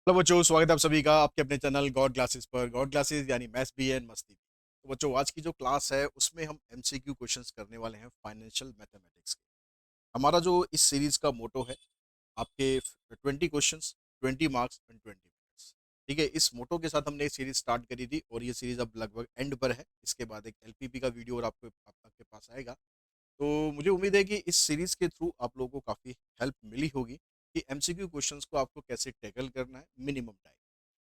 Hello बच्चों, स्वागत है आप सभी का आपके अपने चैनल गॉड क्लासेस पर। गॉड क्लासेस यानी मैथ्स बी एंड मस्ती। तो बच्चों, आज की जो क्लास है उसमें हम एमसीक्यू क्वेश्चंस करने वाले हैं फाइनेंशियल मैथमेटिक्स के। हमारा जो इस सीरीज का मोटो है, आपके 20 क्वेश्चंस, 20 मार्क्स एंड 20 मिनट्स। ठीक है, इस मोटो के साथ हमने एक सीरीज स्टार्ट करी थी और ये सीरीज अब लगभग एंड पर है। इसके बाद एक एलपीपी का वीडियो और आपके पास आएगा। तो मुझे उम्मीद है कि इस सीरीज के थ्रू आप लोगों को काफ़ी हेल्प मिली होगी कि एमसीक्यू क्वेश्चंस को आपको कैसे टैकल करना है मिनिमम टाइम।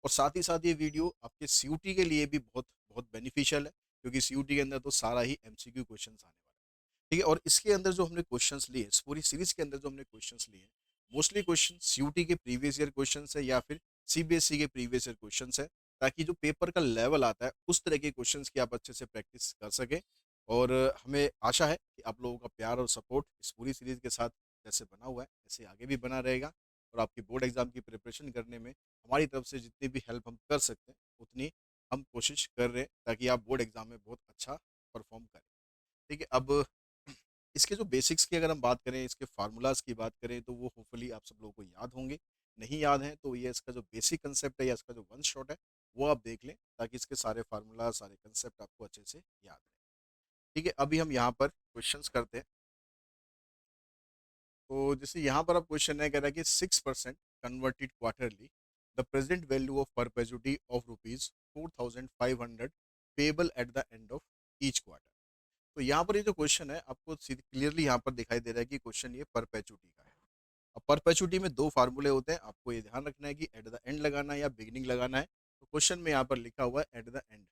और साथ ही साथ ये वीडियो आपके सीयूटी के लिए भी बहुत बहुत बेनिफिशियल है, क्योंकि सीयूटी के अंदर तो सारा ही एमसीक्यू क्वेश्चंस आने वाला है। ठीक है, और इसके अंदर जो हमने क्वेश्चंस लिए, इस पूरी सीरीज के अंदर जो हमने क्वेश्चंस लिए, मोस्टली क्वेश्चन सीयूटी के प्रीवियस ईयर क्वेश्चंस है या फिर सीबीएसई के प्रीवियस ईयर क्वेश्चंस है, ताकि जो पेपर का लेवल आता है उस तरह के क्वेश्चंस की आप अच्छे से प्रैक्टिस कर सकें। और हमें आशा है कि आप लोगों का प्यार और सपोर्ट इस पूरी सीरीज के साथ जैसे बना हुआ है ऐसे आगे भी बना रहेगा। और आपकी बोर्ड एग्जाम की प्रिपरेशन करने में हमारी तरफ से जितनी भी हेल्प हम कर सकते हैं उतनी हम कोशिश कर रहे हैं, ताकि आप बोर्ड एग्जाम में बहुत अच्छा परफॉर्म करें। ठीक है, अब इसके जो बेसिक्स की अगर हम बात करें, इसके फार्मूलाज की बात करें, तो वो होपफुली आप सब लोगों को याद होंगे। नहीं याद हैं तो ये इसका जो बेसिक कंसेप्ट है या इसका जो वन शॉट है वो आप देख लें, ताकि इसके सारे फार्मूला सारे कंसेप्ट आपको अच्छे से याद रहें। ठीक है, अभी हम यहाँ पर क्वेश्चंस करते हैं। तो जैसे यहाँ पर अब क्वेश्चन है, कह रहा है कि 6% converted quarterly the present value of perpetuity of rupees 4,500 payable at the end of each quarter. तो यहाँ पर ये जो क्वेश्चन है आपको क्लियरली यहाँ पर दिखाई दे रहा है कि क्वेश्चन ये परपेचुटी का है। अब परपेचुटी में दो फार्मूले होते हैं, आपको ये ध्यान रखना है कि एट द एंड लगाना है या बिगनिंग लगाना है। तो क्वेश्चन में यहाँ पर लिखा हुआ है एट द एंड,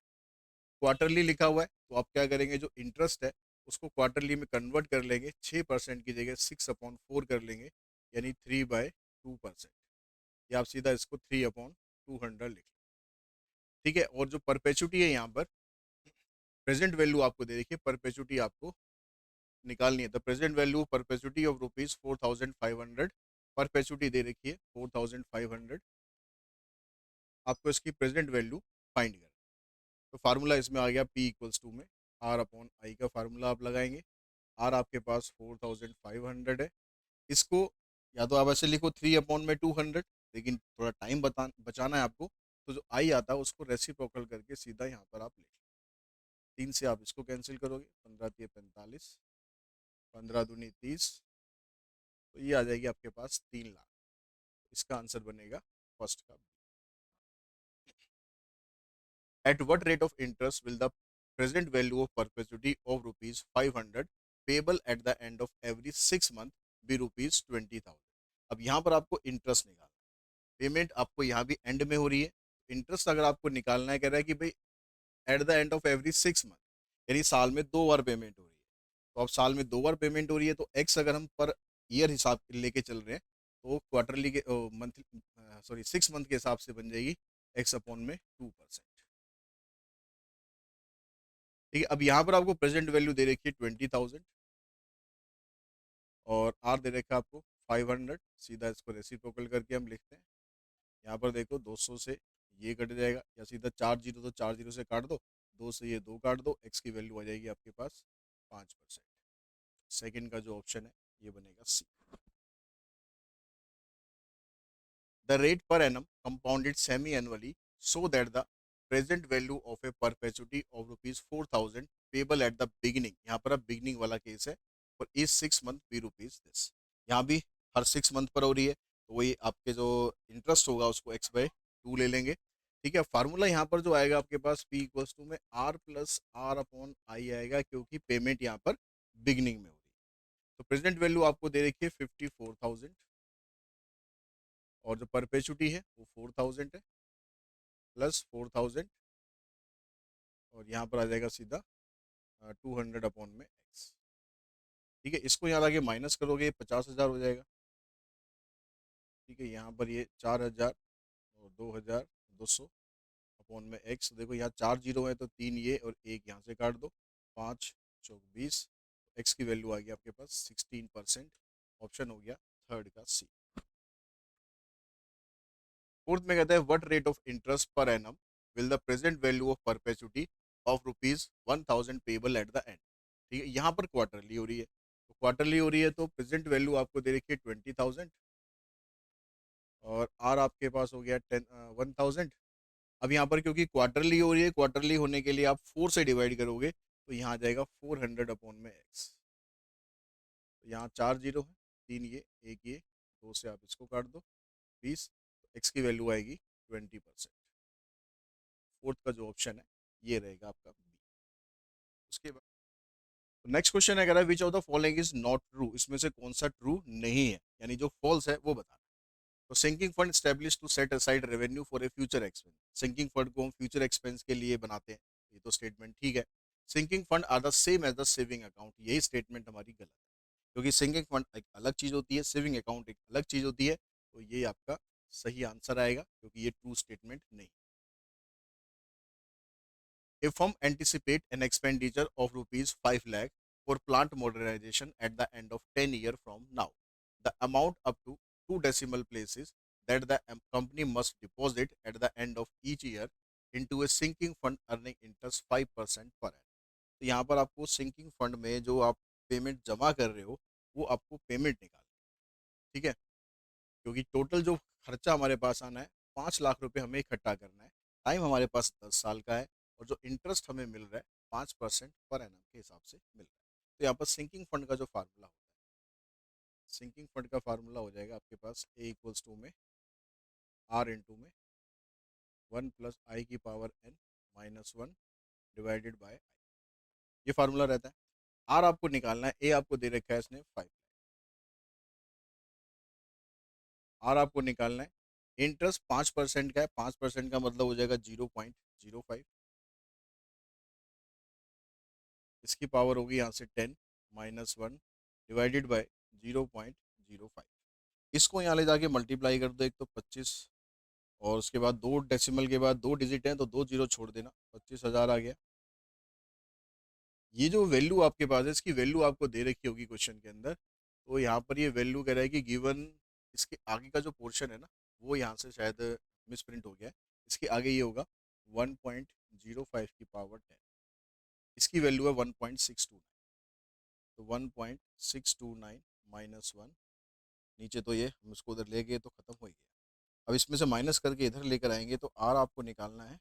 क्वार्टरली लिखा हुआ है, तो आप क्या करेंगे, जो इंटरेस्ट है उसको क्वार्टरली में कन्वर्ट कर लेंगे, 6% की जगह 6/4 कर लेंगे, यानी 3/2%। या आप सीधा इसको 3/200 लिख लें। ठीक है, और जो परपेचुटी है यहाँ पर प्रेजेंट वैल्यू आपको दे देखिए, परपेचुटी आपको निकालनी है। The present value perpetuity of rupees 4,500, perpetuity दे रखी है 4,500, आपको इसकी प्रेजेंट वैल्यू फाइंड करना। तो फार्मूला इसमें आ गया P = में R/I का फार्मूला आप लगाएंगे। आर आपके पास 4,500 है। इसको या तो आप ऐसे लिखो 3/200, लेकिन थोड़ा टाइम बचाना है आपको, तो जो आई आता है उसको रेसिप्रोकल करके सीधा यहाँ पर आप लिख लो। 3 से आप इसको कैंसिल करोगे, 15×3 = 45, 15×2 = 30, तो ये आ जाएगी आपके पास 3 लाख। इसका आंसर बनेगा फर्स्ट का। At what rate of interest will the present value of perpetuity of rupees 500 payable at the end of every 6 month be rupees 20,000। अब यहाँ पर आपको इंटरेस्ट निकालना, पेमेंट आपको यहाँ भी एंड में हो रही है। इंटरेस्ट अगर आपको निकालना है, कह रहा है कि भाई eight the end of every 6 month, यानी साल में 2 बार पेमेंट हो रही है। तो अब साल में 2 बार पेमेंट हो रही है, तो एक्स अगर हम पर ईयर हिसाब लेके चल रहे हैं, तो क्वार्टरली के मंथ, सॉरी 6 मंथ के हिसाब से बन जाएगी x/2%। ठीक है, अब यहाँ पर आपको प्रेजेंट वैल्यू दे रखी है 20,000 और आर दे रखा है आपको 500। सीधा इसको रेसिप्रोकल करके हम लिखते हैं। यहाँ पर देखो 200 से ये कट जाएगा, या सीधा 4 जीरो तो 4 जीरो से काट दो, 2 से ये 2 काट दो, एक्स की वैल्यू आ जाएगी आपके पास 5%। सेकंड का जो ऑप्शन है ये बनेगा C. The rate per annum compounded semi annually so that the present value of a perpetuity of rupees 4,000 payable at the beginning, यहाँ पर अब बिगिनिंग वाला केस है, और is 6 month be rupees this. यहाँ भी हर 6 मंथ पर हो रही है, तो वही आपके जो इंटरेस्ट होगा उसको x/2 ले लेंगे। ठीक है, फार्मूला यहाँ पर जो आएगा आपके पास P = में R+R/I आएगा, क्योंकि पेमेंट यहाँ पर बिगिनिंग में हो रही है। तो प्रेजेंट वैल्यू आपको दे रखी है 54,000, और जो परपेचुटी है वो 4,000 है, +4,000, और यहाँ पर आ जाएगा सीधा 200/x। ठीक है, इसको यहाँ लाके माइनस करोगे 50,000 हो जाएगा। ठीक है, यहाँ पर ये 4,000 और 2,200/x। देखो यहाँ 4 जीरो है, तो 3 ये और 1 यहाँ से काट दो, 5×4 = 20। एक्स की वैल्यू आ गई आपके पास 16%। ऑप्शन हो गया थर्ड का सी। फोर्थ में कहता है what rate of interest per annum will the present value of perpetuity of rupees 1,000 payable at the and. ठीक है, यहाँ पर क्वार्टरली हो रही है, तो क्वार्टरली हो रही है तो प्रेजेंट वैल्यू आपको दे रखी है 20,000, और आर आपके पास हो गया 1000। अब यहाँ पर क्योंकि क्वार्टरली हो रही है, क्वार्टरली होने के लिए आप 4 से डिवाइड करोगे तो यहाँ आ जाएगा 400 अपॉन में एक्स। तो यहाँ 4 जीरो है, 3 ये, एक ये, 2 से आप इसको काट दो, 20। एक्स की वैल्यू आएगी 20%। फोर्थ का जो ऑप्शन है ये रहेगा आपका बी। उसके बाद नेक्स्ट क्वेश्चन है, कह रहा है which of the following is not true, इसमें से कौन सा ट्रू नहीं है, यानी जो फॉल्स है वो बताना। तो sinking fund establish to set aside revenue for a future expense, sinking fund को हम फ्यूचर एक्सपेंस के लिए बनाते हैं, ये तो स्टेटमेंट ठीक है। Sinking fund are the same as the saving account, यही स्टेटमेंट हमारी गलत है, क्योंकि सिंकिंग फंड एक अलग चीज होती है, सेविंग अकाउंट एक अलग चीज होती है। तो ये आपका सही आंसर आएगा, क्योंकि ये ट्रू स्टेटमेंट नहीं। A firm anticipate an expenditure of rupees 5 lakh for plant modernization at the end of 10 years from now. The amount up to two decimal places that the company must deposit at the end of each year into a sinking fund earning interest 5% per annum. तो यहाँ पर आपको sinking fund में जो आप payment जमा कर रहे हो वो आपको पेमेंट निकाल, ठीक है, क्योंकि टोटल जो खर्चा हमारे पास आना है 5 लाख रुपए हमें इकट्ठा करना है, टाइम हमारे पास 10 साल का है, और जो इंटरेस्ट हमें मिल रहा है 5% पर एनम के हिसाब से मिल रहा है। तो यहाँ पर सिंकिंग फंड का जो फार्मूला होता है, सिंकिंग फंड का फार्मूला हो जाएगा आपके पास ए इक्वल्स टू में आर इंटू में 1 + i⁻n-1 डिवाइडेड बाय आई, ये फार्मूला रहता है। आर आपको निकालना है, ए आपको दे रखा है इसने 5, आर आपको निकालना है, इंटरेस्ट 5% का है, 5% का मतलब हो जाएगा 0.05, इसकी पावर होगी यहाँ से 10-1 डिवाइडेड बाय 0.05। इसको यहाँ ले जाके मल्टीप्लाई कर दो, एक तो 25, और उसके बाद दो डेसिमल के बाद दो डिजिट हैं तो दो जीरो छोड़ देना, 25,000 आ गया। ये जो वैल्यू आपके पास है इसकी वैल्यू आपको दे रखी होगी क्वेश्चन के अंदर, तो यहाँ पर ये वैल्यू कह रहा है कि गिवन, इसके आगे का जो पोर्शन है ना वो यहाँ से शायद मिस प्रिंट हो गया है, इसके आगे ये होगा 1.05 की पावर 10, इसकी वैल्यू है 1.629, तो 1.629-1, नीचे तो ये हम इसको उधर ले गए तो खत्म हो ही गया। अब इसमें से माइनस करके इधर लेकर आएंगे तो आर आपको निकालना है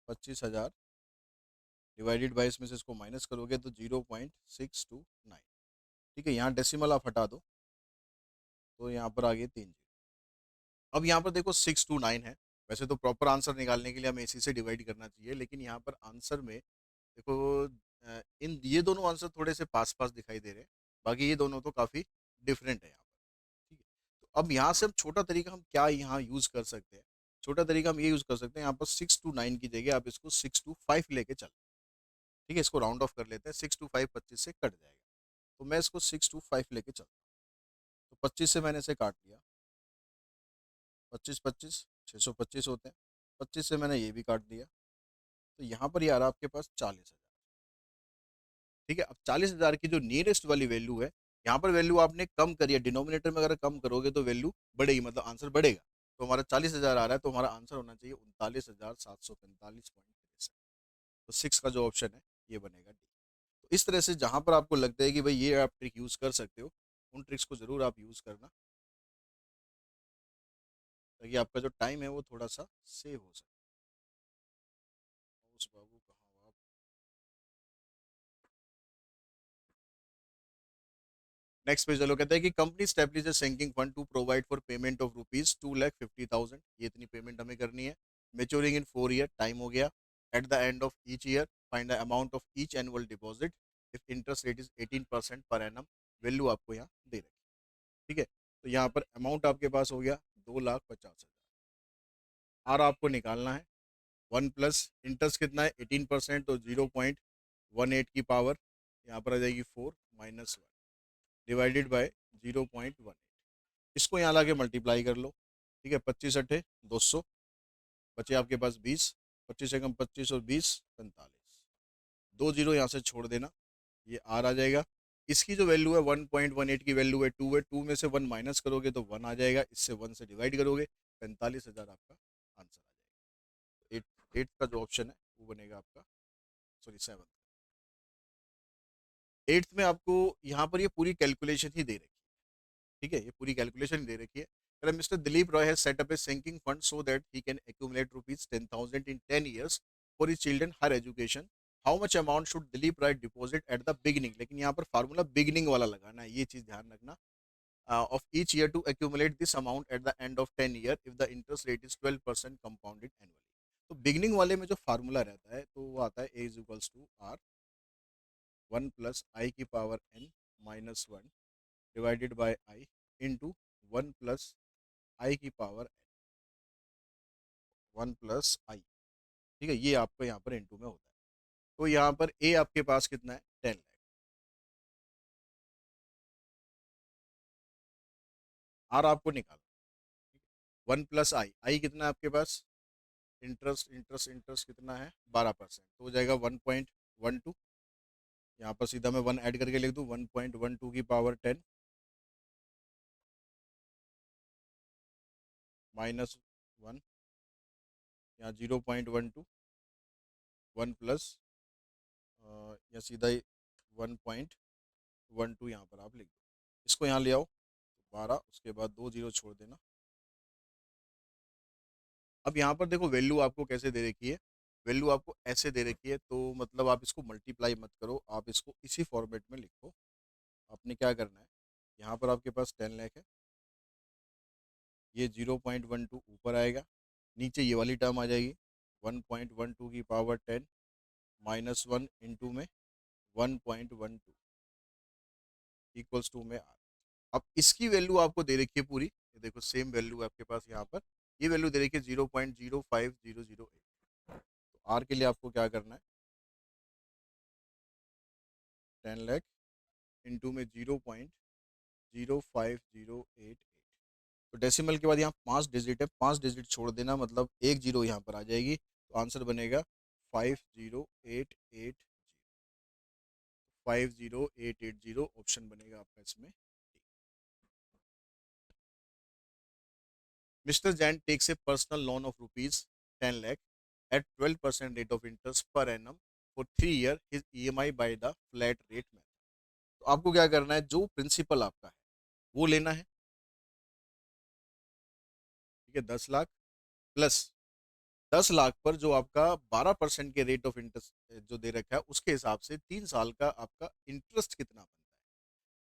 25,000 डिवाइडेड बाई, इसमें से इसको माइनस करोगे तो 0.629, ठीक है, यहाँ डेसिमल आप हटा दो तो यहाँ पर आ गए 3 जीरो। अब यहाँ पर देखो 629 है, वैसे तो प्रॉपर आंसर निकालने के लिए हमें इसी से डिवाइड करना चाहिए, लेकिन यहाँ पर आंसर में देखो इन ये दोनों आंसर थोड़े से पास पास दिखाई दे रहे हैं, बाकी ये दोनों तो काफ़ी डिफरेंट है यहाँ पर, ठीक है। तो अब यहाँ से हम छोटा तरीका हम क्या यहाँ यूज़ कर सकते हैं, छोटा तरीका हम ये यूज़ कर सकते हैं, यहाँ पर 629 की जगह आप इसको 625 लेके चल, ठीक है, इसको राउंड ऑफ कर लेते हैं, 625 25 से कट जाएगा, तो मैं इसको 625 लेके चलता हूँ। तो 25 से मैंने इसे काट लिया, 25 25 625 होते हैं, 25 से मैंने ये भी काट दिया, तो यहाँ पर ये आ रहा आपके पास 40,000, ठीक है। अब 40,000 की जो नियरेस्ट वाली वैल्यू है, यहाँ पर वैल्यू आपने कम करी है, डिनोमिनेटर में अगर कम करोगे तो वैल्यू बढ़ेगी, मतलब आंसर बढ़ेगा। तो हमारा 40,000 आ रहा है, तो हमारा आंसर होना चाहिए 39,745.63। तो 6 का जो ऑप्शन है ये बनेगा डी। तो इस तरह से जहां पर आपको लगता है कि भाई ये आप ट्रिक यूज कर सकते हो, उन ट्रिक्स को जरूर आप यूज करना, ताकि आपका जो टाइम है वो थोड़ा सा सेव हो सके। उस बाबू कहाँ आप। नेक्स्ट पेज चलो, कहते हैं कि company establish a sinking fund to provide for payment of rupees 2,50,000, ये इतनी पेमेंट हमें करनी है, मेच्योरिंग इन 4 ईयर, टाइम हो गया। Eight the end of each year find the amount of each annual deposit if interest rate is 18% per annum, value आपको यहाँ दे रखी, ठीक है। तो यहाँ पर अमाउंट आपके पास हो गया 2,50,000, आर आपको निकालना है, 1 प्लस इंटरेस्ट कितना है 18%, तो 0.18 की पावर यहाँ पर आ जाएगी 4-1 डिवाइडेड बाय 0.18, इसको यहाँ ला के मल्टीप्लाई कर लो, ठीक है, 25 अट्ठे 200, बचे आपके पास 20, 25 एकम 25 और 20 45, दो जीरो यहाँ से छोड़ देना, ये आर आ जाएगा। इसकी जो वैल्यू है 1.18 की वैल्यू है 2 में से 1 माइनस करोगे तो 1 आ जाएगा, इससे 1 से डिवाइड करोगे, 45,000 आपका आंसर आ जाएगा। एट का जो ऑप्शन है वो बनेगा आपका, सॉरी 7। एट्थ में आपको यहाँ पर ये पूरी कैलकुलेशन ही दे रखी है, ठीक है, ये पूरी कैलकुलेशन दे रखी है। Mr. Dilip Roy has set up a sinking fund so that he can accumulate rupees 10,000 in 10 years for his children higher education. How much amount should Dilip Roy deposit at the beginning? लेकिन यहाँ पर formula beginning वाला लगाना है, ये चीज ध्यान रखना. Of each year to accumulate this amount at the end of 10 year if the interest rate is 12% compounded annually. तो बिगिनिंग वाले में जो फार्मूला रहता है तो वो आता है a is equals to R 1 + i⁻n - 1 divided by I into 1 + i⁻1 + i. ठीक है, ये आपको यहाँ पर इंटू में होता है. तो यहाँ पर ए आपके पास कितना है 10 लाख. आर आपको निकालो. 1 + i कितना है आपके पास, इंटरेस्ट इंटरेस्ट इंटरेस्ट कितना है 12%, तो हो जाएगा 1.12. यहाँ पर सीधा मैं 1 ऐड करके लिख दूँ 1.12 की पावर 10 -1, यहाँ 0.12 1 प्लस या सीधा ही 1.12 यहाँ पर आप लिख दो. इसको यहाँ ले आओ 12, उसके बाद 2 जीरो छोड़ देना. अब यहाँ पर देखो वैल्यू आपको कैसे दे रखी है, वैल्यू आपको ऐसे दे रखी है, तो मतलब आप इसको मल्टीप्लाई मत करो, आप इसको इसी फॉर्मेट में लिखो. आपने क्या करना है, यहाँ पर आपके पास 10 लाख है, ये 0.12 ऊपर आएगा, नीचे ये वाली टर्म आ जाएगी 1.12 की पावर 10 -1 इंटू में 1.12 इक्वल्स टू में आर. अब इसकी वैल्यू आपको दे रखी है पूरी, ये देखो सेम वैल्यू आपके पास यहाँ पर, ये वैल्यू दे रखी है 0.05008. तो आर के लिए आपको क्या करना है 10 लाख इंटू में 0.05088. तो डेसिमल के बाद यहाँ 5 डिजिट है, 5 डिजिट छोड़ देना, मतलब एक जीरो यहाँ पर आ जाएगी, तो आंसर बनेगा 50880. 50880 ऑप्शन बनेगा आपका इसमें. Mister Jain takes a personal loan of rupees 10 lakh at 12% rate of interest per annum for 3 year his EMI by the flat rate method. तो आपको क्या करना है, जो प्रिंसिपल आपका है वो लेना है. ठीक है, 10 लाख प्लस 10 लाख पर जो आपका 12% के रेट ऑफ इंटरेस्ट जो दे रखा है उसके हिसाब से 3 साल का आपका इंटरेस्ट कितना बनता है.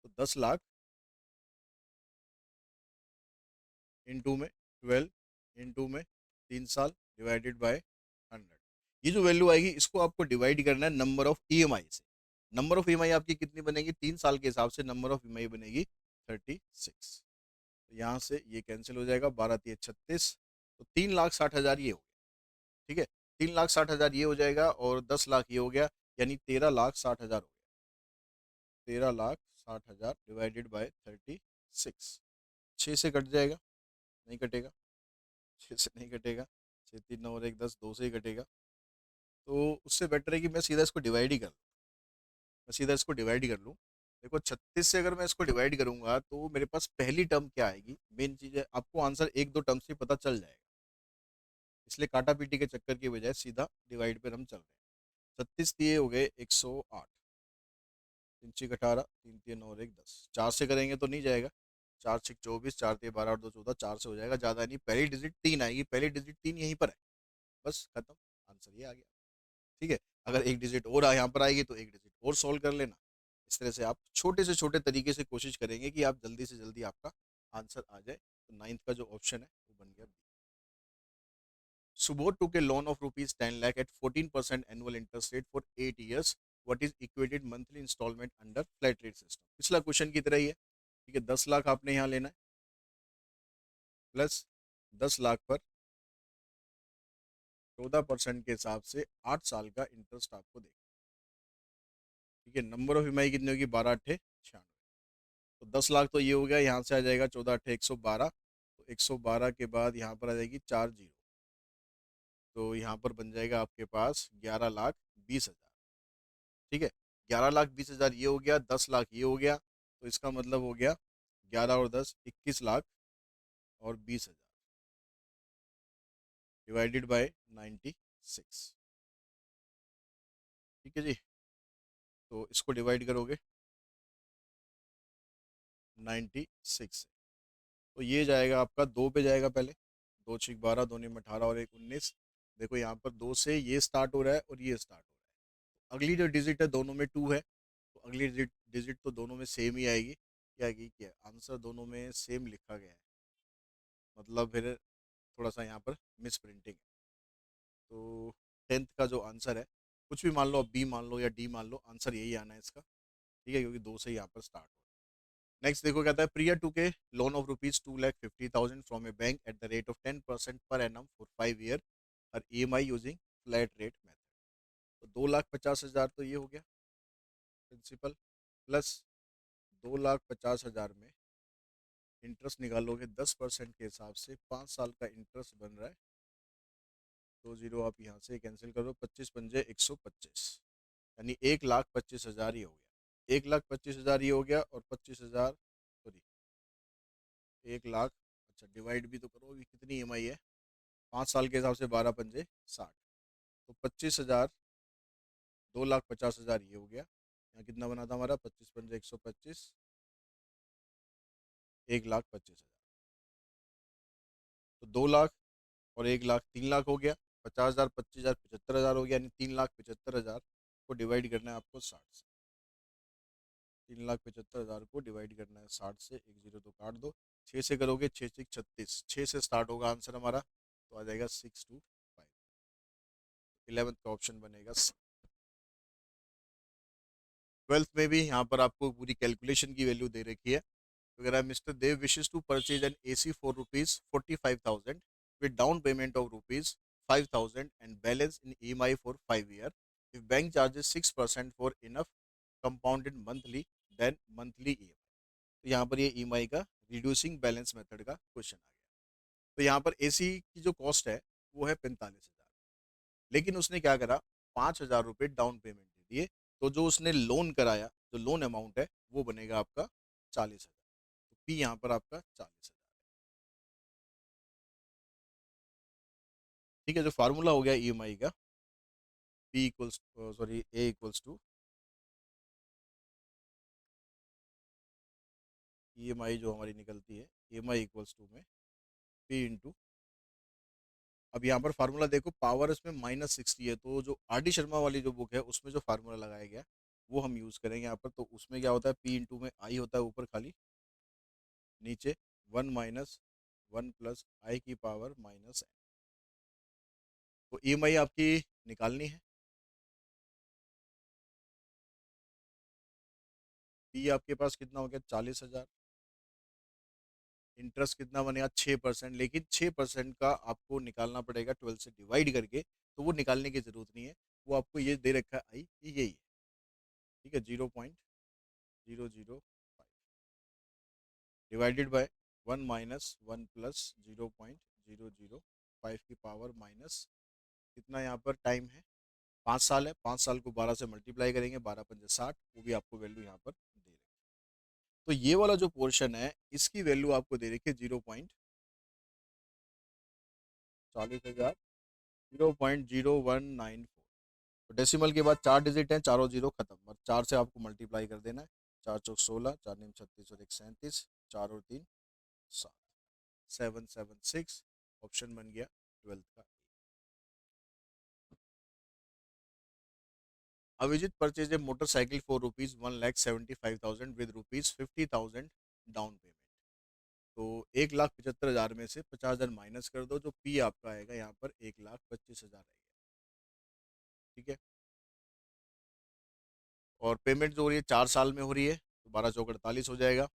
तो 10 लाख इंटू में 12 इंटू में 3 साल डिवाइडेड बाय 100. ये जो वैल्यू आएगी इसको आपको डिवाइड करना है नंबर ऑफ ईएमआई से. नंबर ऑफ ईएमआई आपकी कितनी बनेगी, 3 साल के हिसाब से नंबर ऑफ ईएमआई बनेगी 36. तो यहाँ से ये कैंसिल हो जाएगा, 12×3 = 36. तो 3,60,000 ये हो गया. ठीक है, 3,60,000 ये हो जाएगा और 10 लाख ये हो गया, यानी 13,60,000 हो गया. 13,60,000 डिवाइडेड बाय 36. 6 से कट जाएगा, नहीं कटेगा, 6 से नहीं कटेगा, 6 3 9 और 1 10, 2 से ही कटेगा. तो उससे बेटर है कि मैं सीधा इसको डिवाइड ही कर लूँ. मैं सीधा इसको डिवाइड ही कर लूँ. देखो 36 से अगर मैं इसको डिवाइड करूंगा तो मेरे पास पहली टर्म क्या आएगी, मेन चीज़ है आपको आंसर एक दो टर्म से पता चल जाएगा, इसलिए काटा पीटी के चक्कर की बजाय सीधा डिवाइड पर हम चल रहे हैं. 36 दिए हो गए 108, 3 6 18, 3 3 9 और 1 10, 4 से करेंगे तो नहीं जाएगा, 4 6 24, 4 3 12 8 2 14, 4 से हो जाएगा, ज़्यादा नहीं. पहली डिजिट 3 आएगी, पहली डिजिट 3 यहीं पर है, बस खत्म, आंसर ये आ गया. ठीक है, अगर एक डिजिट और यहाँ पर आएगी तो एक डिजिट और सॉल्व कर लेना. इस तरह से आप छोटे से छोटे तरीके से कोशिश करेंगे कि आप जल्दी से जल्दी आपका आंसर आ जाए. तो 9th का जो ऑप्शन है वो बन गया. Subodh took a loan of rupees 10 lakh at 14% annual interest rate for 8 years. What is equated monthly installment under flat rate system? पिछला क्वेश्चन की तरह ही है. ठीक है, 10 लाख आपने यहाँ लेना है प्लस 10 लाख पर 14% के हिसाब से 8 साल का इंटरेस्ट आपको देगा. ठीक है, नंबर ऑफ ईएमआई कितनी होगी 12×8 = 96. तो 10 लाख तो ये हो गया, यहाँ से आ जाएगा 14×8 = 112. तो 112 के बाद यहाँ पर आ जाएगी 4 जीरो, तो यहाँ पर बन जाएगा आपके पास 11,20,000. ठीक है, 11,20,000 ये हो गया, 10 लाख ये हो गया, तो इसका मतलब हो गया 11 और 10 21,20,000 डिवाइडेड बाय 96. ठीक है जी, तो इसको डिवाइड करोगे 96 से, तो ये जाएगा आपका 2 पे जाएगा पहले, 2 छीक 12, 2 निम 18 और 1 19। देखो यहाँ पर 2 से ये स्टार्ट हो रहा है और ये स्टार्ट हो रहा है। अगली जो डिजिट है दोनों में 2 है, तो अगली डिजिट तो दोनों में सेम ही आएगी। क्या आएगी, क्या आंसर दोनों में सेम लिखा गया है, मतलब फिर थोड़ा सा यहाँ पर मिस प्रिंटिंग है। तो 10th का जो आंसर है, कुछ भी मान लो, अब बी मान लो या डी मान लो, आंसर यही आना है इसका। ठीक है, क्योंकि 2 से यहाँ पर स्टार्ट हो। नेक्स्ट देखो, कहता है प्रिया टू के loan of rupees 2,50,000 from A bank at the rate of 10% per annum for 5 year और EMI using flat rate method. तो 2,50,000 तो ये हो गया प्रिंसिपल, प्लस 2,50,000 में इंटरेस्ट निकालोगे 10% के हिसाब से, 5 साल का इंटरेस्ट बन रहा है। तो जीरो आप यहाँ से कैंसिल करो, 25 पंजे 125, यानी 1,25,000 ही हो गया। 1,25,000 ये हो गया, और 25,000, सॉरी 1 लाख, अच्छा डिवाइड भी तो करो, अभी कितनी EMI है, 5 साल के हिसाब से 12 पंजे 60, तो 25,000, 2,50,000 ये हो गया। यहाँ कितना बना था हमारा, 25 पंजे 125, 1,25,000। तो 2 लाख और 1 लाख, 3 लाख हो गया। 50,000 25,000 75,000 हो गया, यानी 3,75,000 को डिवाइड करना है आपको 60 से। 3,75,000 को डिवाइड करना है 60 से, एक जीरो तो काट दो, 6 से करोगे 6 6 36, 6 से स्टार्ट होगा आंसर हमारा, तो आ जाएगा 625। 11th का ऑप्शन बनेगा। 12th में भी यहाँ पर आपको पूरी कैलकुलेशन की वैल्यू दे रखी है। तो अगर mister Dev wishes to purchase an AC for ₹45,000 with down payment of ₹5,000 and balance in EMI for 5 year. If bank charges 6% for enough compounded monthly, then monthly EMI। तो यहाँ पर ये EMI का रिड्यूसिंग बैलेंस मेथड का question आ गया। तो यहाँ पर AC की जो कॉस्ट है वो है 45,000, लेकिन उसने क्या करा, 5,000 रुपये डाउन पेमेंट दे दिए। तो जो उसने लोन कराया, जो लोन अमाउंट है वो बनेगा आपका 40,000। तो पी यहाँ पर आपका 40,000। ठीक है, जो फार्मूला हो गया EMI का, P equals, sorry A equals to EMI जो हमारी निकलती है, EMI इक्वल्स टू में पी इंटू, अब यहाँ पर फार्मूला देखो, पावर इसमें -60 है, तो जो RD शर्मा वाली जो बुक है उसमें जो फार्मूला लगाया गया वो हम यूज़ करेंगे यहाँ पर। तो उसमें क्या होता है, पी इंटू में आई होता है ऊपर खाली, नीचे 1 - 1 प्लस आई की पावर -n। तो EMI आपकी निकालनी है। पी आपके पास कितना हो गया, 40,000। इंटरेस्ट कितना बनेगा, 6%, लेकिन 6% का आपको निकालना पड़ेगा 12 से डिवाइड करके, तो वो निकालने की जरूरत नहीं है, वो आपको ये दे रखा है आई, ये यही है। ठीक है, 0.005 डिवाइडेड बाय 1 - 1 प्लस 0.005 की पावर माइनस, कितना यहाँ पर टाइम है, 5 साल है, 5 साल को 12 से मल्टीप्लाई करेंगे, 12 पंजे 60, वो भी आपको वैल्यू यहाँ पर दे रही है। तो ये वाला जो पोर्शन है इसकी वैल्यू आपको दे रखी है 0.40,000, 0.0194। तो डेसिमल के बाद 4 डिजिट हैं, चारों जीरो खत्म, और 4 से आपको मल्टीप्लाई कर देना है। 4 चौक 16, 4 निम 36 और 1 37, 4 और 3 7, 776। ऑप्शन बन गया 12th का। Abhijeet purchase a motorcycle for ₹1,75,000 with ₹50,000 down payment. तो 1,75,000 में से 50,000 माइनस कर दो, जो पी आपका आएगा यहाँ पर 1,25,000 आएगा। ठीक है, और पेमेंट जो हो रही है 4 साल में हो रही है, तो 12 चौक 48 हो जाएगा।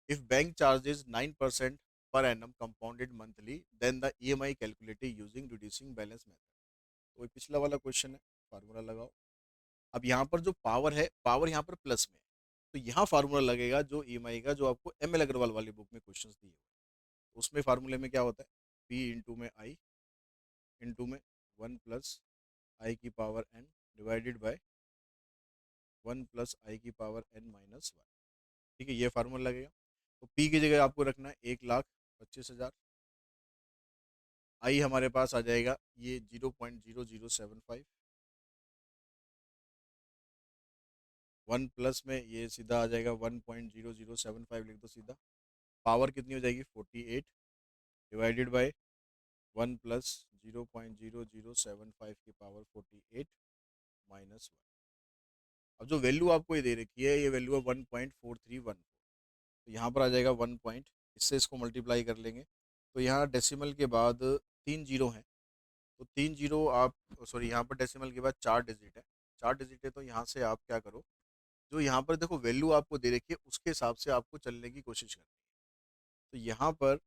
इफ बैंक चार्जेस 9% पर annum compounded monthly, then the EMI calculated using reducing balance method. तो वही पिछला वाला क्वेश्चन है, फार्मूला लगाओ। अब यहाँ पर जो पावर है, पावर यहाँ पर प्लस में है, तो यहाँ फार्मूला लगेगा जो EMI का, जो आपको ML अग्रवाल वाली बुक में क्वेश्चन दिए हुए हैं। उसमें फार्मूले में क्या होता है, पी इंटू में आई इंटू में 1 प्लस आई की power n divided by 1 plus i की पावर n-1। ठीक है, ये फार्मूला लगेगा। तो पी की जगह आपको रखना है 1,25,000। आई हमारे पास आ जाएगा ये 0.0075, 1 प्लस में ये सीधा आ जाएगा 1.0075, लिख दो सीधा। पावर कितनी हो जाएगी 48 डिवाइडेड बाय 1 प्लस 0.0075 की पावर 48 माइनस 1। अब जो वैल्यू आपको ये दे रखी है ये वैल्यू है 1.4314। तो यहाँ पर आ जाएगा 1 पॉइंट, इससे इसको मल्टीप्लाई कर लेंगे तो यहाँ डेसिमल के बाद 3 जीरो हैं। तो 3 जीरो आप, सॉरी यहाँ पर डेसिमल के बाद 4 डिजिट है, 4 डिजिट है। तो यहाँ से आप क्या करो, जो यहाँ पर देखो वैल्यू आपको दे रखी है उसके हिसाब से आपको चलने की कोशिश करनी है। तो यहाँ पर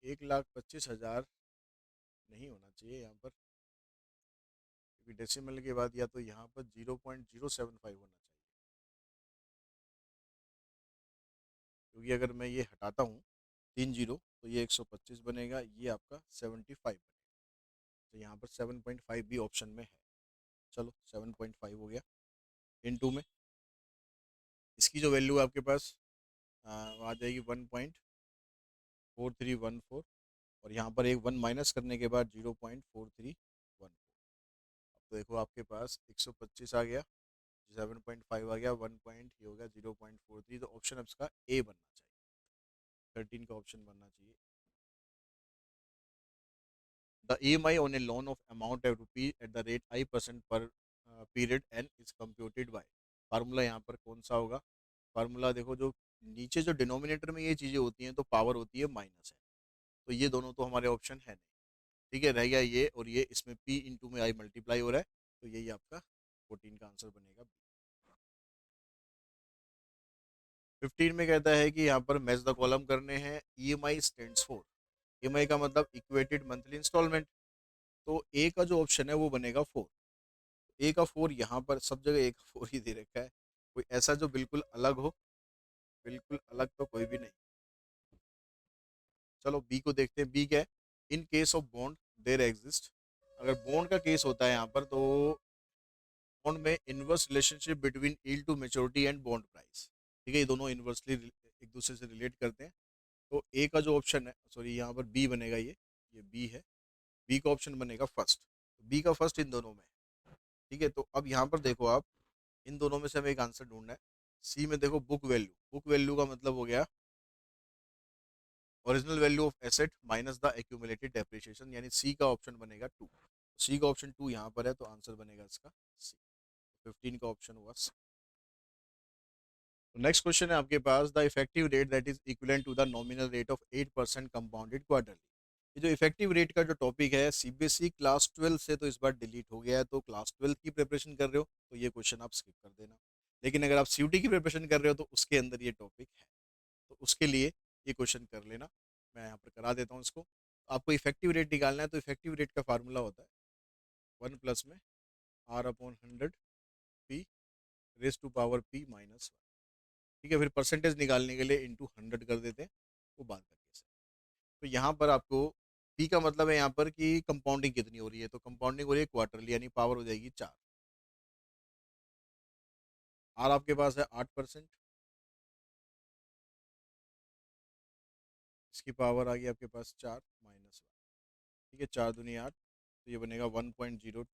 1,25,000 नहीं होना चाहिए यहाँ पर, क्योंकि डेसिमल के बाद या तो यहाँ पर 0.075 होना चाहिए, क्योंकि अगर मैं ये हटाता हूँ 3 जीरो तो ये 125 बनेगा, ये आपका 75 बनेगा। तो यहाँ पर 7.5 भी ऑप्शन में है। चलो 7.5 हो गया। इन टू में इसकी जो वैल्यू है आपके पास आ जाएगी 1.4314, और यहाँ पर एक 1 माइनस करने के बाद 0.4314। अब तो देखो आपके पास 125 आ गया, 7.5 आ गया, 1 पॉइंट ये हो गया 0.43। तो ऑप्शन अब इसका ए बनना चाहिए, 13 का ऑप्शन बनना चाहिए। The EMI on a loan of amount of rupee at the rate I% per period n is computed by। Formula यहाँ पर कौन सा होगा? फार्मूला देखो, जो नीचे जो डिनोमिनेटर में ये चीज़ें होती हैं तो पावर होती है माइनस है, तो ये दोनों तो हमारे ऑप्शन है नहीं। ठीक है, रह गया ये और ये, इसमें p इंटू में आई मल्टीप्लाई हो रहा है, तो यही आपका 14 का आंसर बनेगा। 15 में कहता है कि यहाँ पर मैच द कॉलम करने हैं। EMI स्टैंड्स फॉर, EMI का मतलब इक्वेटेड मंथली इंस्टॉलमेंट। तो ए का जो ऑप्शन है वो बनेगा 4। ए का 4, यहाँ पर सब जगह ए का 4 ही दे रखा है, कोई ऐसा जो बिल्कुल अलग हो? बिल्कुल अलग तो कोई भी नहीं। चलो बी को देखते हैं, बी क्या है? In case of bond there exist. अगर बॉन्ड का केस होता है यहाँ पर, तो बॉन्ड में inverse relationship between yield to maturity and bond price. ठीक है, ये दोनों इनवर्सली एक दूसरे से रिलेट करते हैं। तो ए का जो ऑप्शन है, सॉरी यहाँ पर बी बनेगा, ये बी है, बी का ऑप्शन बनेगा फर्स्ट। बी का फर्स्ट इन दोनों में है। ठीक है, तो अब यहाँ पर देखो आप, इन दोनों में से हमें एक आंसर ढूंढना है। सी में देखो बुक वैल्यू, बुक वैल्यू का मतलब हो गया original value of asset minus the accumulated depreciation, यानी सी का ऑप्शन बनेगा 2। सी का ऑप्शन 2 यहाँ पर है, तो आंसर बनेगा इसका सी। 15 का ऑप्शन हुआ सी। नेक्स्ट क्वेश्चन है आपके पास, the effective rate that is equivalent to the nominal rate of 8% compounded quarterly. ये जो इफेक्टिव रेट का जो टॉपिक है, सीबीएसई क्लास 12 से तो इस बार डिलीट हो गया है, तो क्लास 12 की प्रिपरेशन कर रहे हो तो ये क्वेश्चन आप स्किप कर देना। लेकिन अगर आप सीयूटी की प्रिपरेशन कर रहे हो तो उसके अंदर ये टॉपिक है, तो उसके लिए ये क्वेश्चन कर लेना। मैं यहाँ पर करा देता हूँ इसको। आपको इफेक्टिव रेट निकालना है, तो इफेक्टिव रेट का फार्मूला होता है 1 प्लस में R/100 P raise to power p minus 1। ठीक है, फिर परसेंटेज निकालने के लिए इंटू 100 कर देते हैं, वो बात करके से। तो यहाँ पर आपको p का मतलब है यहाँ पर कि कंपाउंडिंग कितनी हो रही है, तो कंपाउंडिंग हो रही है क्वार्टरली, यानी पावर हो जाएगी 4। r आपके पास है 8%, इसकी पावर आ गई आपके पास 4 माइनस 1। ठीक है, 4 दूनी 8, तो ये बनेगा 1.02।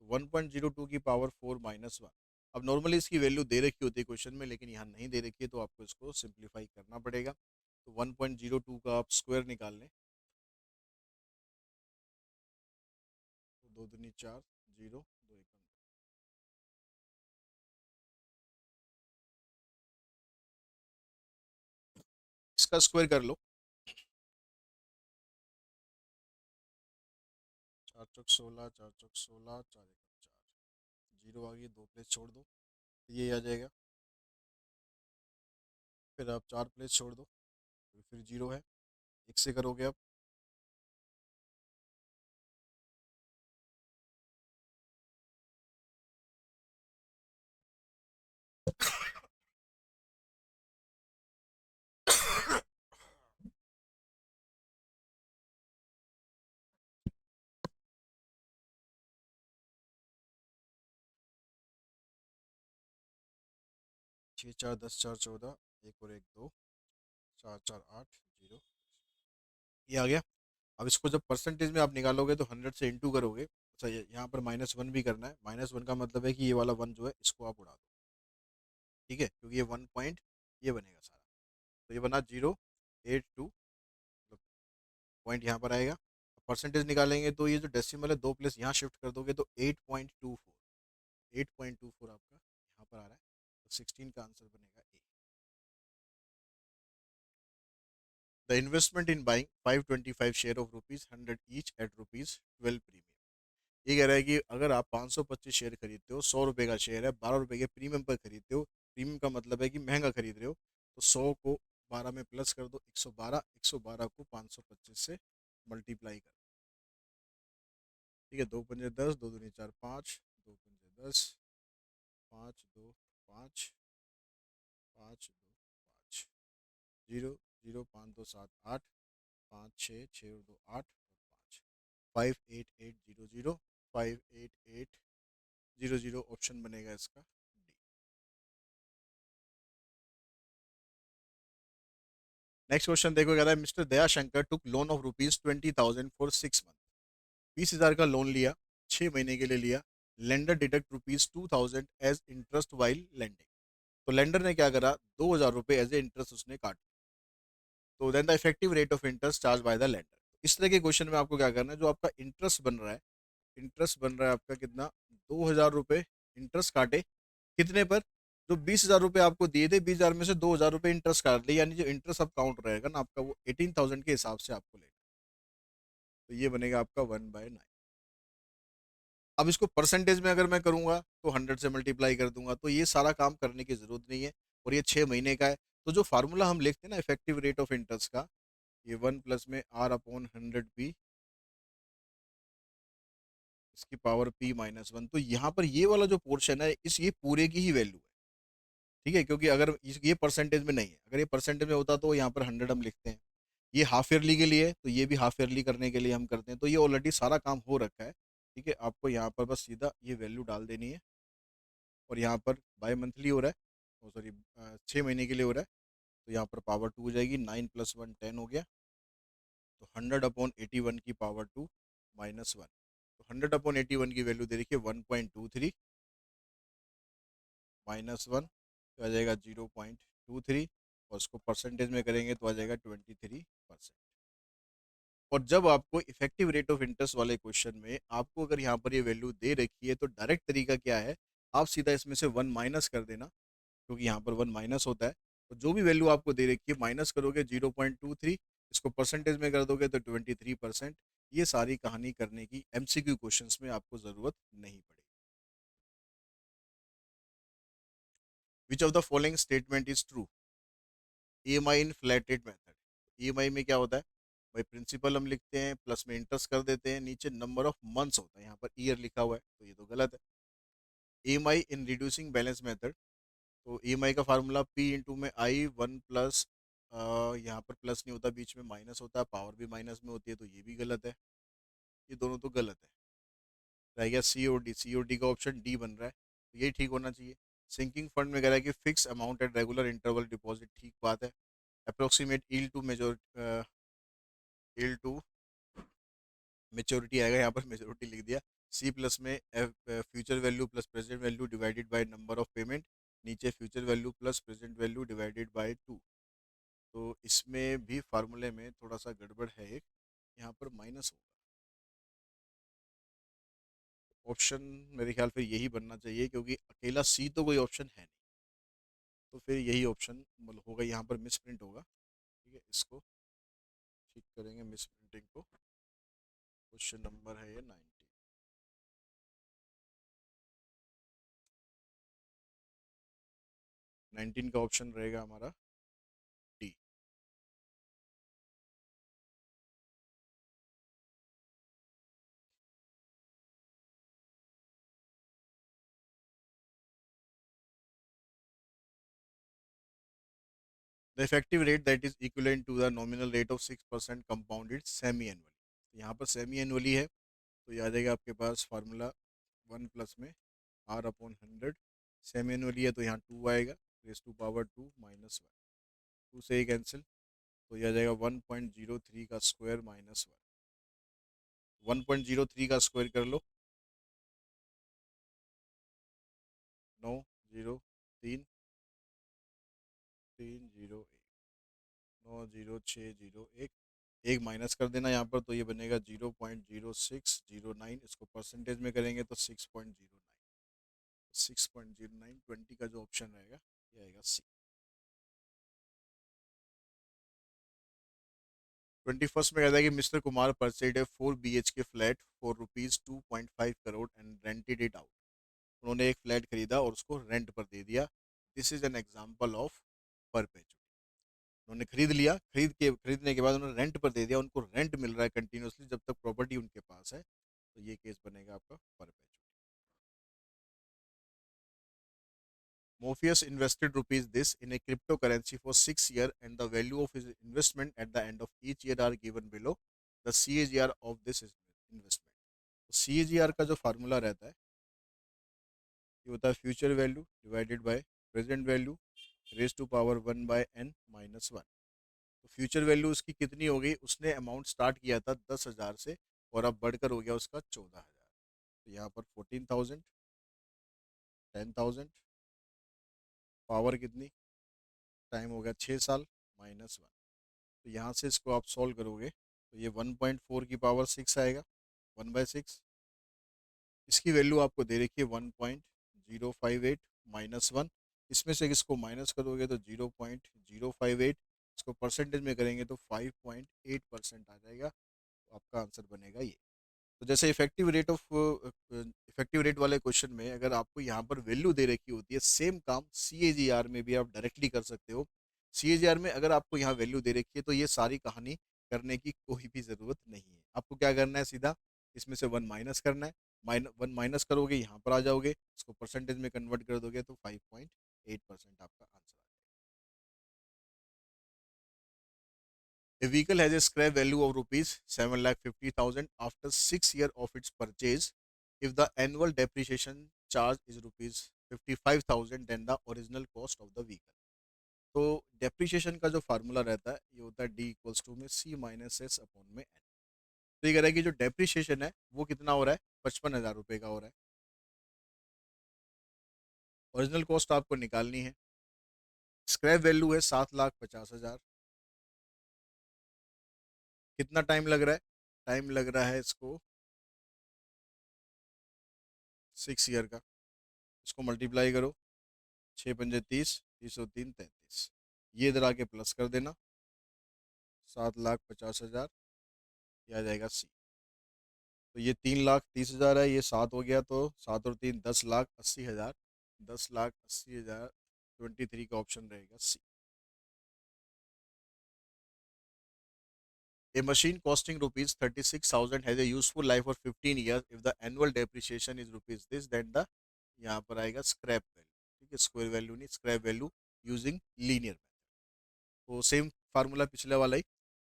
1.02 की पावर 4 माइनस 1। अब नॉर्मली इसकी वैल्यू दे रखी होती है क्वेश्चन में, लेकिन यहाँ नहीं दे रखी है, तो आपको इसको सिंप्लीफाई करना पड़ेगा। तो 1.02 का आप स्क्वायर निकाल लें, तो 2 दूनी 4, 0 2 एकम 2। इसका स्क्वायर कर लो, 4 चौक 16, 4 चौक 16, 4 एकम 4, 0 आ गई, 2 प्लेस छोड़ दो, ये आ जाएगा। फिर आप 4 प्लेस छोड़ दो, तो फिर 0 है, एक से करोगे आप। छः चार 10, 4 14, एक और एक 2, 4 4 8, 0, ये आ गया। अब इसको जब परसेंटेज में आप निकालोगे तो 100 से इंटू करोगे। अच्छा, ये यहाँ पर -1 भी करना है। -1 का मतलब है कि ये वाला 1 जो है इसको आप उड़ा दो। ठीक है, क्योंकि ये 1 पॉइंट ये बनेगा सारा। तो ये बना 0.82, पॉइंट यहाँ पर आएगा। परसेंटेज निकालेंगे तो ये जो डेसिमल है 2 प्लेस यहाँ शिफ्ट कर दोगे तो 8.24, 8.24 आपका यहाँ पर आ रहा है। तो 16 का आंसर बनेगा A. The investment in buying 525 share of rupees 100 each at rupees 12 premium. ये कह रहा है कि अगर आप 525 शेयर खरीदते हो, 100 रुपये का शेयर है, 12 रुपये के प्रीमियम पर खरीदते हो, प्रीमियम का मतलब है कि महंगा खरीद रहे हो, तो 100 को 12 में प्लस कर दो, 112, 112 को 525 से मल्टीप्लाई कर। ठीक है, दो पंजे 10, दो दूनी 4 5, दो पंजे 10, 5 2 5, 5 2 5, 0 0 5 2 7 8, 5 6 6 और 2 8 और 5, 58800, 58800 ऑप्शन बनेगा इसका डी। नेक्स्ट क्वेश्चन देखो, कह रहा है mister Dayashankar took loan of rupees 20,000 for 6 month. 20,000 का लोन लिया, 6 महीने के लिए लिया। Lender deduct rupees 2,000 as interest while lending. तो लेंडर ने क्या करा, 2,000 रुपये एज ए इंटरेस्ट उसने काट। तो then the effective rate of interest charge by the lender. इस तरह के क्वेश्चन में आपको क्या करना है, जो आपका इंटरेस्ट बन रहा है, इंटरेस्ट बन रहा है आपका कितना, 2,000 रुपये इंटरेस्ट काटे, कितने पर, जो 20,000 रुपये आपको दिए थे, 20,000 में से 2,000 रुपये इंटरेस्ट काट ले, यानी जो इंटरेस्ट अब काउंट रहेगा ना आपका, वो 18,000 के हिसाब से आपको लेना। तो ये बनेगा आपका 1/9। अब इसको परसेंटेज में अगर मैं करूंगा तो 100 से मल्टीप्लाई कर दूंगा, तो ये सारा काम करने की जरूरत नहीं है, और ये 6 महीने का है। तो जो फार्मूला हम लिखते हैं ना इफेक्टिव रेट ऑफ इंटरेस्ट का, ये 1 + में R/100 P, इसकी पावर P-1। तो यहाँ पर ये वाला जो पोर्शन है, इस ये पूरे की ही वैल्यू है। ठीक है, क्योंकि अगर ये परसेंटेज में नहीं है, अगर ये परसेंटेज में होता तो यहाँ पर 100 हम लिखते हैं। ये हाफ ईयरली के लिए, तो ये भी हाफ ईयरली करने के लिए हम करते हैं, तो ये ऑलरेडी सारा काम हो रखा है। ठीक है, आपको यहाँ पर बस सीधा ये वैल्यू डाल देनी है, और यहाँ पर बाय मंथली हो रहा है, ओ सॉरी 6 महीने के लिए हो रहा है, तो यहाँ पर पावर 2 हो जाएगी, 9 + 1 10 हो गया। तो 100/81 की पावर 2 -1। तो 100/81 की वैल्यू दे रखी है 1.23, -1 तो आ जाएगा 0.23, और उसको परसेंटेज में करेंगे तो आ जाएगा 23%। और जब आपको इफेक्टिव रेट ऑफ इंटरेस्ट वाले क्वेश्चन में आपको अगर यहाँ पर ये वैल्यू दे रखी है, तो डायरेक्ट तरीका क्या है, आप सीधा इसमें से 1 माइनस कर देना, क्योंकि यहाँ पर 1 माइनस होता है। तो जो भी वैल्यू आपको दे रखी है माइनस करोगे 0.23, इसको परसेंटेज में कर दोगे तो 23%। ये सारी कहानी करने की एमसीक्यू क्वेश्चंस में आपको ज़रूरत नहीं पड़ेगी। विच of the following statement is true. EMI in flat rate method. EMI में क्या होता है भाई, प्रिंसिपल हम लिखते हैं, प्लस में इंटरेस्ट कर देते हैं, नीचे नंबर ऑफ मंथ्स होता है, यहाँ पर ईयर लिखा हुआ है, तो ये तो गलत है। EMI in reducing balance method, तो ईएमआई का फार्मूला P/I 1 प्लस, यहाँ पर प्लस नहीं होता, बीच में माइनस होता है, पावर भी माइनस में होती है, तो ये भी गलत है। ये दोनों तो गलत है। रह गया COD, COD का ऑप्शन डी बन रहा है, तो ये ठीक होना चाहिए। सिंकिंग फंड में कह रहा है कि fix amount at regular interval deposit, ठीक बात है। अप्रोक्सीमेट ईल टू मेच्योरिटी आएगा, यहाँ पर मेच्योरिटी लिख दिया। C+ में future value plus present value divided by number of payment, नीचे future value plus present value divided by 2। तो इसमें भी फार्मूले में थोड़ा सा गड़बड़ है एक, यहाँ पर माइनस होगा। ऑप्शन मेरे ख्याल फिर यही बनना चाहिए, क्योंकि अकेला सी तो कोई ऑप्शन है नहीं, तो फिर यही ऑप्शन मतलब होगा, यहाँ पर मिस प्रिंट होगा। ठीक है, इसको ठीक करेंगे मिस प्रिंटिंग को। क्वेश्चन नंबर है ये 19। 19 का ऑप्शन रहेगा हमारा D. The effective rate that is equivalent to the nominal rate of 6% compounded semi annually. यहाँ पर सेमी एनुअली है, तो ये आ जाएगा आपके पास फार्मूला 1 + में R/100। सेमी एनुअली है तो यहाँ 2 आएगा, रेज़ टू पावर 2 -1, 2 से ही कैंसिल, तो यह आ जाएगा 1.03 का स्क्वायर -1। 1.03 का स्क्वायर कर लो, 9 0 3 3 0 1, और 0,601 एक माइनस कर देना यहाँ पर, तो ये बनेगा 0.0609। इसको परसेंटेज में करेंगे तो 6.09। 6.09 20 का जो ऑप्शन रहेगा ये आएगा सी। 21st में कहता है कि mister Kumar purchased a 4 BHK flat for ₹2.5 crore and rented it out. उन्होंने एक फ्लैट खरीदा और उसको रेंट पर दे दिया। This is an example of perpetual. उन्होंने खरीद लिया, खरीदने के बाद उन्होंने रेंट पर दे दिया, उनको रेंट मिल रहा है कंटिन्यूसली जब तक प्रॉपर्टी उनके पास है, तो ये केस बनेगा आपका perpetual. Morpheus invested rupees this in a cryptocurrency for 6 years, and the value of his investment at the end of each year are given below. The CAGR of this investment. CAGR का जो formula रहता है ये होता है future value divided by present value raise to power 1/n-1। तो future value उसकी कितनी हो गई, उसने अमाउंट स्टार्ट किया था 10,000 से और अब बढ़कर हो गया उसका 14,000। तो यहाँ पर 14,000, 10,000, पावर कितनी, टाइम हो गया 6 साल, -1। तो यहाँ से इसको आप सॉल्व करोगे तो ये 1.4 की पावर 6 आएगा, 1/6। इसकी वैल्यू आपको दे रखी है 1.058 -1। इसमें से इसको माइनस करोगे तो 0.058, इसको परसेंटेज में करेंगे तो 5.8% आ जाएगा। तो आपका आंसर बनेगा ये। तो जैसे इफेक्टिव रेट वाले क्वेश्चन में अगर आपको यहाँ पर वैल्यू दे रखी होती है, सेम काम CAGR में भी आप डायरेक्टली कर सकते हो। CAGR में अगर आपको यहाँ वैल्यू दे रखी है तो ये सारी कहानी करने की कोई भी ज़रूरत नहीं है। आपको क्या करना है, सीधा इसमें से 1 माइनस करना है। 1 माइनस करोगे यहाँ पर आ जाओगे, इसको परसेंटेज में कन्वर्ट कर दोगे तो 5.8% आपका आंसर आ जाएगा। A vehicle has a scrap value of rupees 7,50,000 after 6 years of its purchase. If the annual depreciation charge is rupees 55,000, then the original cost of the vehicle. तो डेप्रिशिएशन का जो formula रहता है ये होता है D=, में C-S/(n). तो ये कह रहा है कि जो डेप्रिशिएशन है वो कितना हो रहा है, 55,000 रुपये का हो रहा है। ओरिजिनल कॉस्ट आपको निकालनी है। स्क्रैप वैल्यू है 7,50,000। कितना टाइम लग रहा है, टाइम लग रहा है इसको 6 ईयर का। इसको मल्टीप्लाई करो, 6×5 = 30, 30 और 3 = 33। ये इधर आके प्लस कर देना, 7,50,000, ये आ जाएगा सी। तो ये 3,30,000 है, ये 7 हो गया तो 7 और 3 10,80,000, 10,80,000, 23 का ऑप्शन रहेगा सी। A machine costing rupees 36,000 has a useful life for 15 years. If the annual depreciation is rupees this, then the यहाँ पर आएगा स्क्रैप वैल्यू। ठीक है, स्क्वायर वैल्यू नहीं, स्क्रैप वैल्यू यूजिंग लीनियर। तो सेम फार्मूला पिछले वाला ही।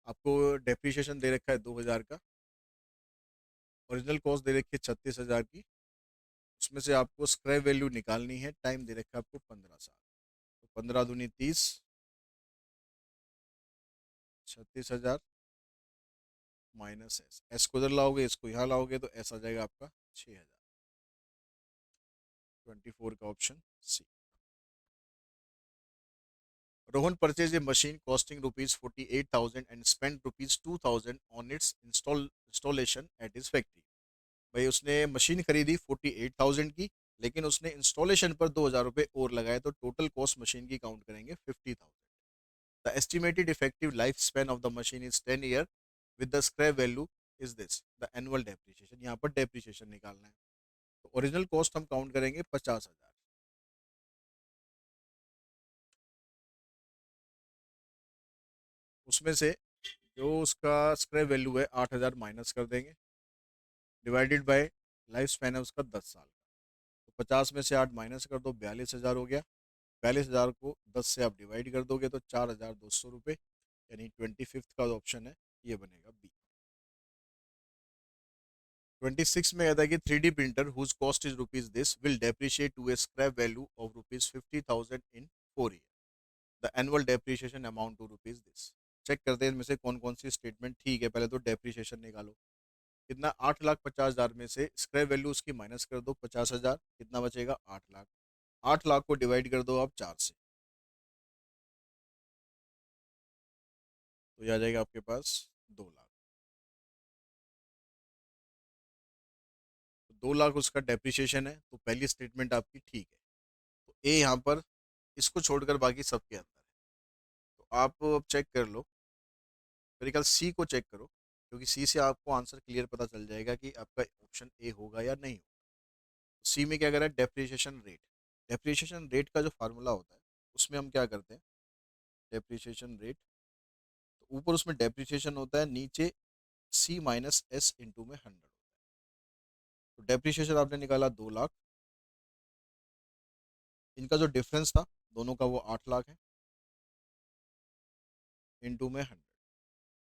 आपको डेप्रिसिएशन दे रखा है 2,000 का, ओरिजिनल कॉस्ट दे रखी है 36,000 की, उसमें से आपको स्क्रैप वैल्यू निकालनी है। टाइम दे रखा है आपको 15 साल। तो 15 दूनी 30, 36,000 माइनस एस को इधर लाओगे, इसको यहाँ लाओगे तो एस आ जाएगा आपका 6,000। 24 का option C. Rohan purchased a machine costing rupees 48,000 and spent rupees 2,000 on its installation at his factory. भाई उसने मशीन खरीदी 48,000 की, लेकिन उसने इंस्टॉलेशन पर 2,000 रुपये और लगाए, तो टोटल कॉस्ट मशीन की काउंट करेंगे 50,000। The estimated effective life span of the machine is 10 year with the scrap value is this. The annual depreciation, यहाँ पर डेप्रिसिएशन निकालना है। तो ओरिजिनल कॉस्ट हम काउंट करेंगे 50,000। उसमें से जो उसका स्क्रैप वैल्यू है 8,000 माइनस कर देंगे, डिवाइडेड बाय लाइफ स्पैन है उसका 10 साल का। तो 50 में से 8 माइनस कर दो, 42,000 हो गया। 42,000 को 10 से आप डिवाइड कर दोगे तो 4,200 रुपये, यानी 25th का ऑप्शन है ये बनेगा बी। 26 में कहता है कि 3D printer whose cost is rupees this will depreciate to a scrap value of rupees 50,000 in 4 year. The annual depreciation amount to rupees this. Check करते हैं इनमें से कौन कौन सी स्टेटमेंट ठीक है। पहले तो डेप्रिशिएशन निकालो, कितना, 8,50,000 में से स्क्रैप वैल्यू उसकी माइनस कर दो 50,000, कितना बचेगा 8,00,000। 8,00,000 को डिवाइड कर दो आप 4 से, तो ये आ जाएगा आपके पास 2 लाख। तो 2 लाख उसका डेप्रिसिएशन है, तो पहली स्टेटमेंट आपकी ठीक है। तो ए यहाँ पर, इसको छोड़कर बाकी सबके अंदर है। तो आप अब चेक कर लो, मेरे ख्याल सी को चेक करो, क्योंकि सी से आपको आंसर क्लियर पता चल जाएगा कि आपका ऑप्शन ए होगा या नहीं होगा। सी में क्या करा है, डेप्रिसिएशन रेट। डेप्रिसिएशन रेट का जो फार्मूला होता है, उसमें हम क्या करते हैं, डेप्रिसिएशन रेट, तो ऊपर उसमें डेप्रिसिएशन होता है, नीचे सी माइनस एस इंटू में 100 होता है। तो डेप्रिसिएशन आपने निकाला 2 लाख, इनका जो डिफरेंस था दोनों का वो 8 लाख है, इंटू में 100।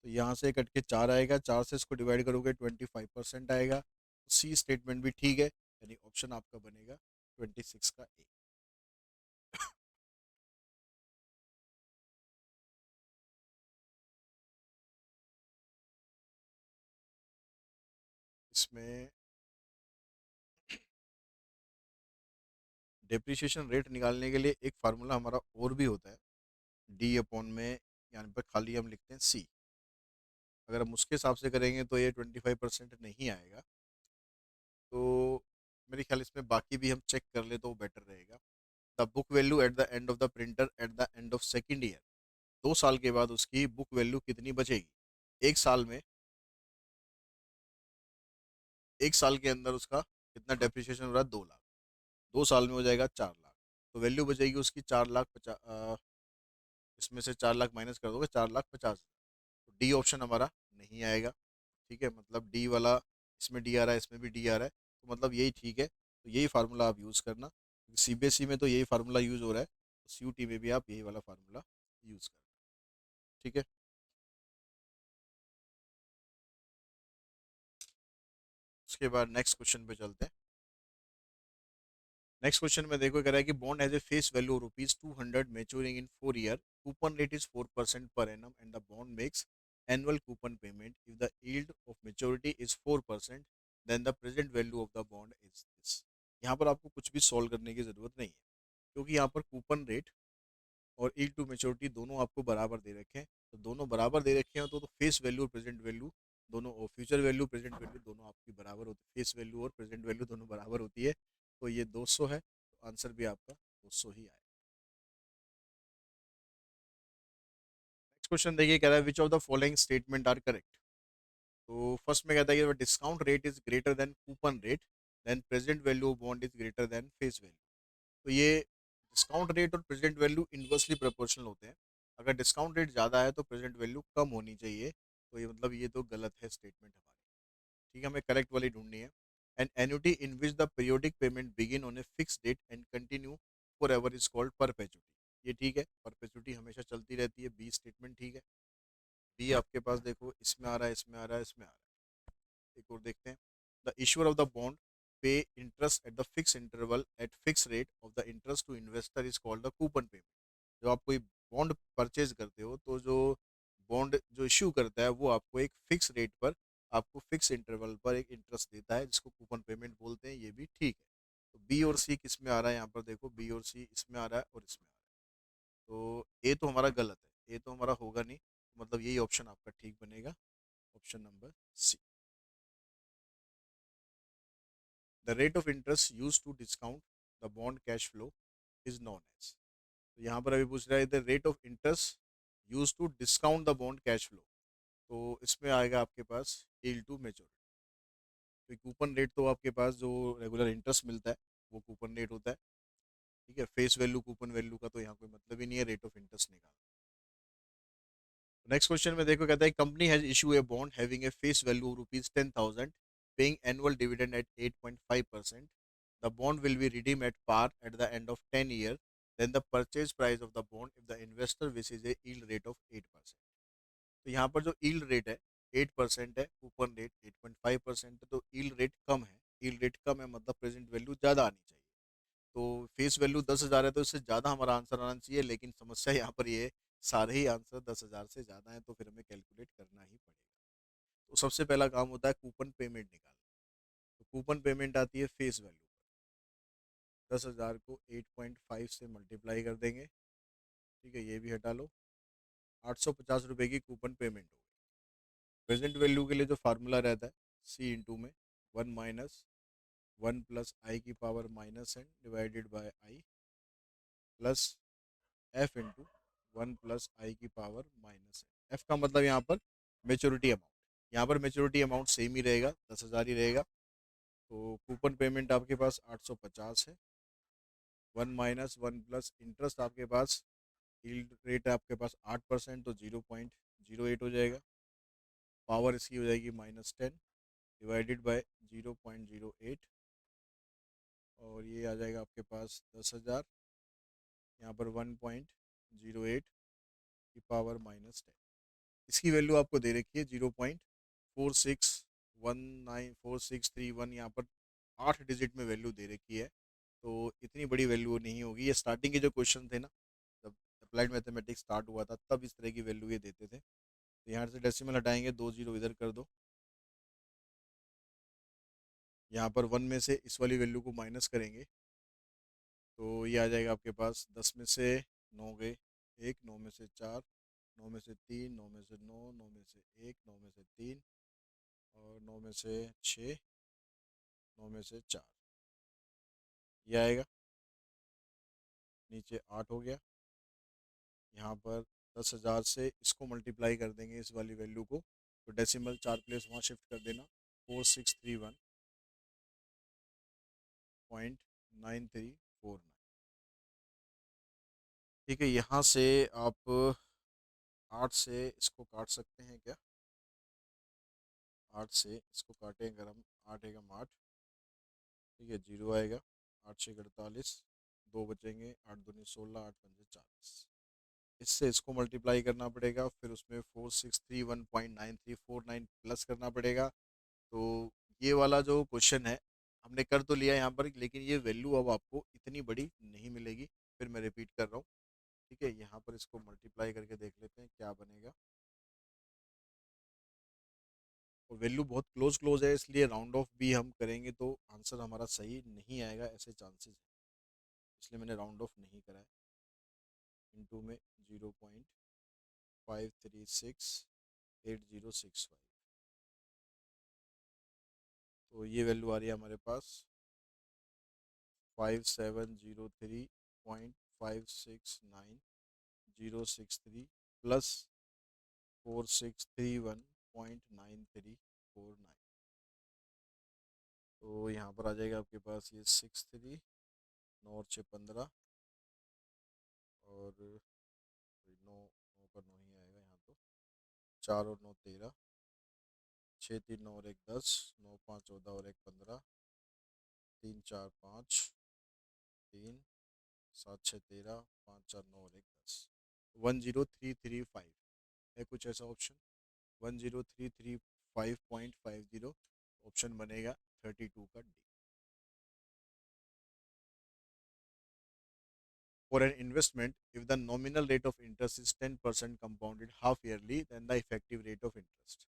तो यहाँ से कट के 4 आएगा, 4 से इसको डिवाइड करोगे 25% आएगा। सी स्टेटमेंट भी ठीक है, यानी ऑप्शन आपका बनेगा 26 का ए। इसमें डेप्रिसिएशन रेट निकालने के लिए एक फार्मूला हमारा और भी होता है, डी अपॉन में, यहाँ पर खाली हम लिखते हैं सी। अगर हम उसके हिसाब से करेंगे तो ये 25% नहीं आएगा। तो मेरे ख्याल इसमें बाकी भी हम चेक कर ले तो बेटर रहेगा। The book value eight the end of the printer eight the end of second year, 2 साल के बाद उसकी बुक वैल्यू कितनी बचेगी। एक साल में, एक साल के अंदर उसका कितना डेप्रिसिएशन हो रहा है, 2 लाख। 2 साल में हो जाएगा 4 लाख। तो वैल्यू बचेगी उसकी 4 लाख 50, इसमें से 4 लाख माइनस कर दोगे, 4 लाख 50। तो डी ऑप्शन हमारा नहीं आएगा। ठीक है, मतलब डी वाला, इसमें डी आ रहा है, इसमें भी डी आ रहा है, तो मतलब यही ठीक है। तो यही फार्मूला आप यूज़ करना, सीबीएसई में तो यही फार्मूला यूज़ हो रहा है, तो सीयूटी में भी आप यही वाला फार्मूला यूज़ करना। ठीक है। उसके बाद नेक्स्ट क्वेश्चन पे चलते हैं। नेक्स्ट क्वेश्चन में देखो, कह रहा है कि bond has a face value ₹200 maturing in 4 year, coupon rate is 4% per annum and the bond makes annual coupon payment if the yield of maturity is 4%, then the present value of the bond is this. यहाँ पर आपको कुछ भी solve करने की जरूरत नहीं है, क्योंकि यहाँ पर कूपन रेट और यील्ड टू मेच्योरिटी दोनों आपको बराबर दे रखे हैं। तो दोनों बराबर दे रखे हैं, तो फेस वैल्यू और प्रेजेंट वैल्यू दोनों, और फ्यूचर वैल्यू प्रेजेंट वैल्यू दोनों आपकी बराबर होती है, फेस वैल्यू और प्रेजेंट वैल्यू दोनों बराबर होती है। तो ये 200 है, तो आंसर भी आपका 200 ही आएगा। नेक्स्ट क्वेश्चन देखिए, कह रहा है which of the following statement are correct. तो फर्स्ट में कहता है कि discount rate is greater than coupon rate, then present value of bond is greater than face value. तो ये डिस्काउंट रेट और प्रेजेंट वैल्यू इन्वर्सली प्रोपोर्शनल होते हैं। अगर डिस्काउंट रेट ज़्यादा है तो प्रेजेंट वैल्यू कम होनी चाहिए। तो ये मतलब ये तो गलत है स्टेटमेंट हमारी। ठीक है, हमें करेक्ट वाली ढूंढनी है। An annuity in which the periodic payment begin on a fix date and continue for ever is called perpetuity. ये ठीक है, परपेचुटी हमेशा चलती रहती है, बी स्टेटमेंट ठीक है। बी आपके पास देखो, इसमें आ रहा है, इसमें आ रहा है, इसमें आ रहा है। एक और देखते हैं। The issuer of the bond pay interest at the fix interval at fix rate of the interest to investor is called the coupon payment. जब आप कोई बॉन्ड परचेज करते हो, तो जो बॉन्ड जो इश्यू करता है वो आपको एक फिक्स रेट पर, आपको फिक्स इंटरवल पर एक इंटरेस्ट देता है, जिसको कूपन पेमेंट बोलते हैं। ये भी ठीक है। तो बी और सी किस में आ रहा है, यहाँ पर देखो, बी और सी इसमें आ रहा है और इसमें आ रहा है। तो ए तो हमारा गलत है, ए तो हमारा होगा नहीं, तो मतलब यही ऑप्शन आपका ठीक बनेगा, option number C. The rate of interest use to discount the bond cash flow is known as. तो यहाँ पर अभी पूछ रहा है the rate of interest use to discount the bond cash flow. तो इसमें आएगा आपके पास यील्ड टू मेच्योरिटी। तो कूपन रेट तो आपके पास जो रेगुलर इंटरेस्ट मिलता है वो कूपन रेट होता है। ठीक है, फेस वैल्यू कूपन वैल्यू का तो यहाँ कोई मतलब ही नहीं है रेट ऑफ इंटरेस्ट निकालना। नेक्स्ट क्वेश्चन में देखो, कहता है company has issue a bond having a face value ₹10,000, paying annual dividend at 8.5%। The bond will be redeem at par at the end of 10 year, then the purchase price of the bond if the investor wishes a yield rate of 8%। तो यहाँ पर जो yield rate है 8% है, coupon rate 8.5% है, तो yield rate कम है। Yield rate कम है मतलब प्रेजेंट वैल्यू ज़्यादा आनी चाहिए। तो फेस वैल्यू 10,000 है, तो इससे ज़्यादा हमारा आंसर आना चाहिए, लेकिन समस्या यहाँ पर ये है, सारे ही आंसर 10,000 से ज़्यादा हैं, तो फिर हमें कैलकुलेट करना ही पड़ेगा। तो सबसे पहला काम होता है कूपन पेमेंट निकालना। तो कूपन पेमेंट आती है फेस वैल्यू पर, 10,000 को 8.5 से मल्टीप्लाई कर देंगे। ठीक है, ये भी हटा लो। ₹850 की कूपन पेमेंट हो गई। प्रेजेंट वैल्यू के लिए जो फार्मूला रहता है, सी इंटू में 1 - 1 + i⁻⁻n divided by I plus F into 1 + i⁻⁻n। F का मतलब यहाँ पर मेच्योरिटी अमाउंट, यहाँ पर मेच्योरिटी अमाउंट सेम ही रहेगा, 10,000 ही रहेगा। तो कूपन पेमेंट आपके पास 850 है। 1 - 1 प्लस इंटरेस्ट आपके पास, यील्ड रेट है आपके पास 8%, तो 0.08 हो जाएगा। पावर इसकी हो जाएगी -10 डिवाइडेड बाय 0.08, और ये आ जाएगा आपके पास 10,000। यहाँ पर 1.08 की पावर -10। इसकी वैल्यू आपको दे रखी है 0.46194631, यहाँ पर 8 डिजिट में वैल्यू दे रखी है। तो इतनी बड़ी वैल्यू नहीं होगी। ये स्टार्टिंग के जो क्वेश्चन थे ना, जब अप्लाइड मैथमेटिक्स स्टार्ट हुआ था तब इस तरह की वैल्यू ये देते थे। तो यहाँ से डेसिमल हटाएंगे, 2 जीरो इधर कर दो। यहाँ पर 1 में से इस वाली वैल्यू को माइनस करेंगे तो ये आ जाएगा आपके पास 10 में से 9 गए, 1, 9 में से 4, 9 में से 3, 9 में से 9, 9 में से 1, 9 में से 3, और 9 में से 6, 9 में से 4, ये आएगा। नीचे 8 हो गया। यहाँ पर 10,000 से इसको मल्टीप्लाई कर देंगे इस वाली वैल्यू को, तो डेसिमल 4 प्लेस वहाँ शिफ्ट कर देना, 4631.9349। ठीक है, यहाँ से आप 8 से इसको काट सकते हैं क्या? 8 से इसको काटें अगर हम, 8 एकम 8, ठीक है, जीरो आएगा। 8 6 48, 2 बचेंगे, 8 दूनी 16, 8 पंजे 40। इससे इसको मल्टीप्लाई करना पड़ेगा, फिर उसमें 4631.9349 प्लस करना पड़ेगा। तो ये वाला जो क्वेश्चन है हमने कर तो लिया यहाँ पर, लेकिन ये वैल्यू अब आपको इतनी बड़ी नहीं मिलेगी। फिर मैं रिपीट कर रहा हूँ, ठीक है। यहाँ पर इसको मल्टीप्लाई करके देख लेते हैं क्या बनेगा। और वैल्यू बहुत क्लोज क्लोज है, इसलिए राउंड ऑफ भी हम करेंगे तो आंसर हमारा सही नहीं आएगा, ऐसे चांसेस है, इसलिए मैंने राउंड ऑफ नहीं करा है। इनटू में 0.5368 065, तो ये वैल्यू आ रही है हमारे पास 5703.569063 प्लस 4631.9349। तो यहाँ पर आ जाएगा आपके पास ये 63, 9 और 6 15, और 9, 9 पर 9 ही आएगा यहाँ तो, 4 और 9 13, 6 3 9 और 1 10, 9 5 14 और 1 15, 3 4 5 3, 7 6 13, 5 4 9 और 1 10, 10335 है कुछ ऐसा ऑप्शन। 10335.50 ऑप्शन बनेगा 32 का D. For an investment, if the nominal rate of interest is 10% compounded half yearly, then the effective rate of interest.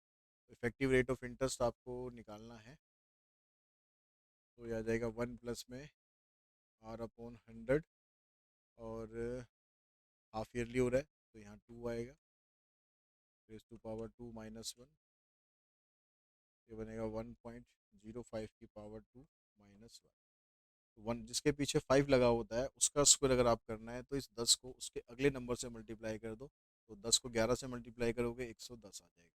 Effective rate of interest आपको निकालना है, तो यह आ जाएगा 1 प्लस में R/100, और हाफ ईयरली हो रहा है तो यहाँ 2 आएगा, रेस टू पावर 2 -1, ये बनेगा 1.05 की पावर 2 -1। वन जिसके पीछे 5 लगा होता है उसका स्क्वायर अगर आप करना है तो इस 10 को उसके अगले नंबर से मल्टीप्लाई कर दो, तो 10 को 11 से मल्टीप्लाई करोगे 110 आ जाएगा,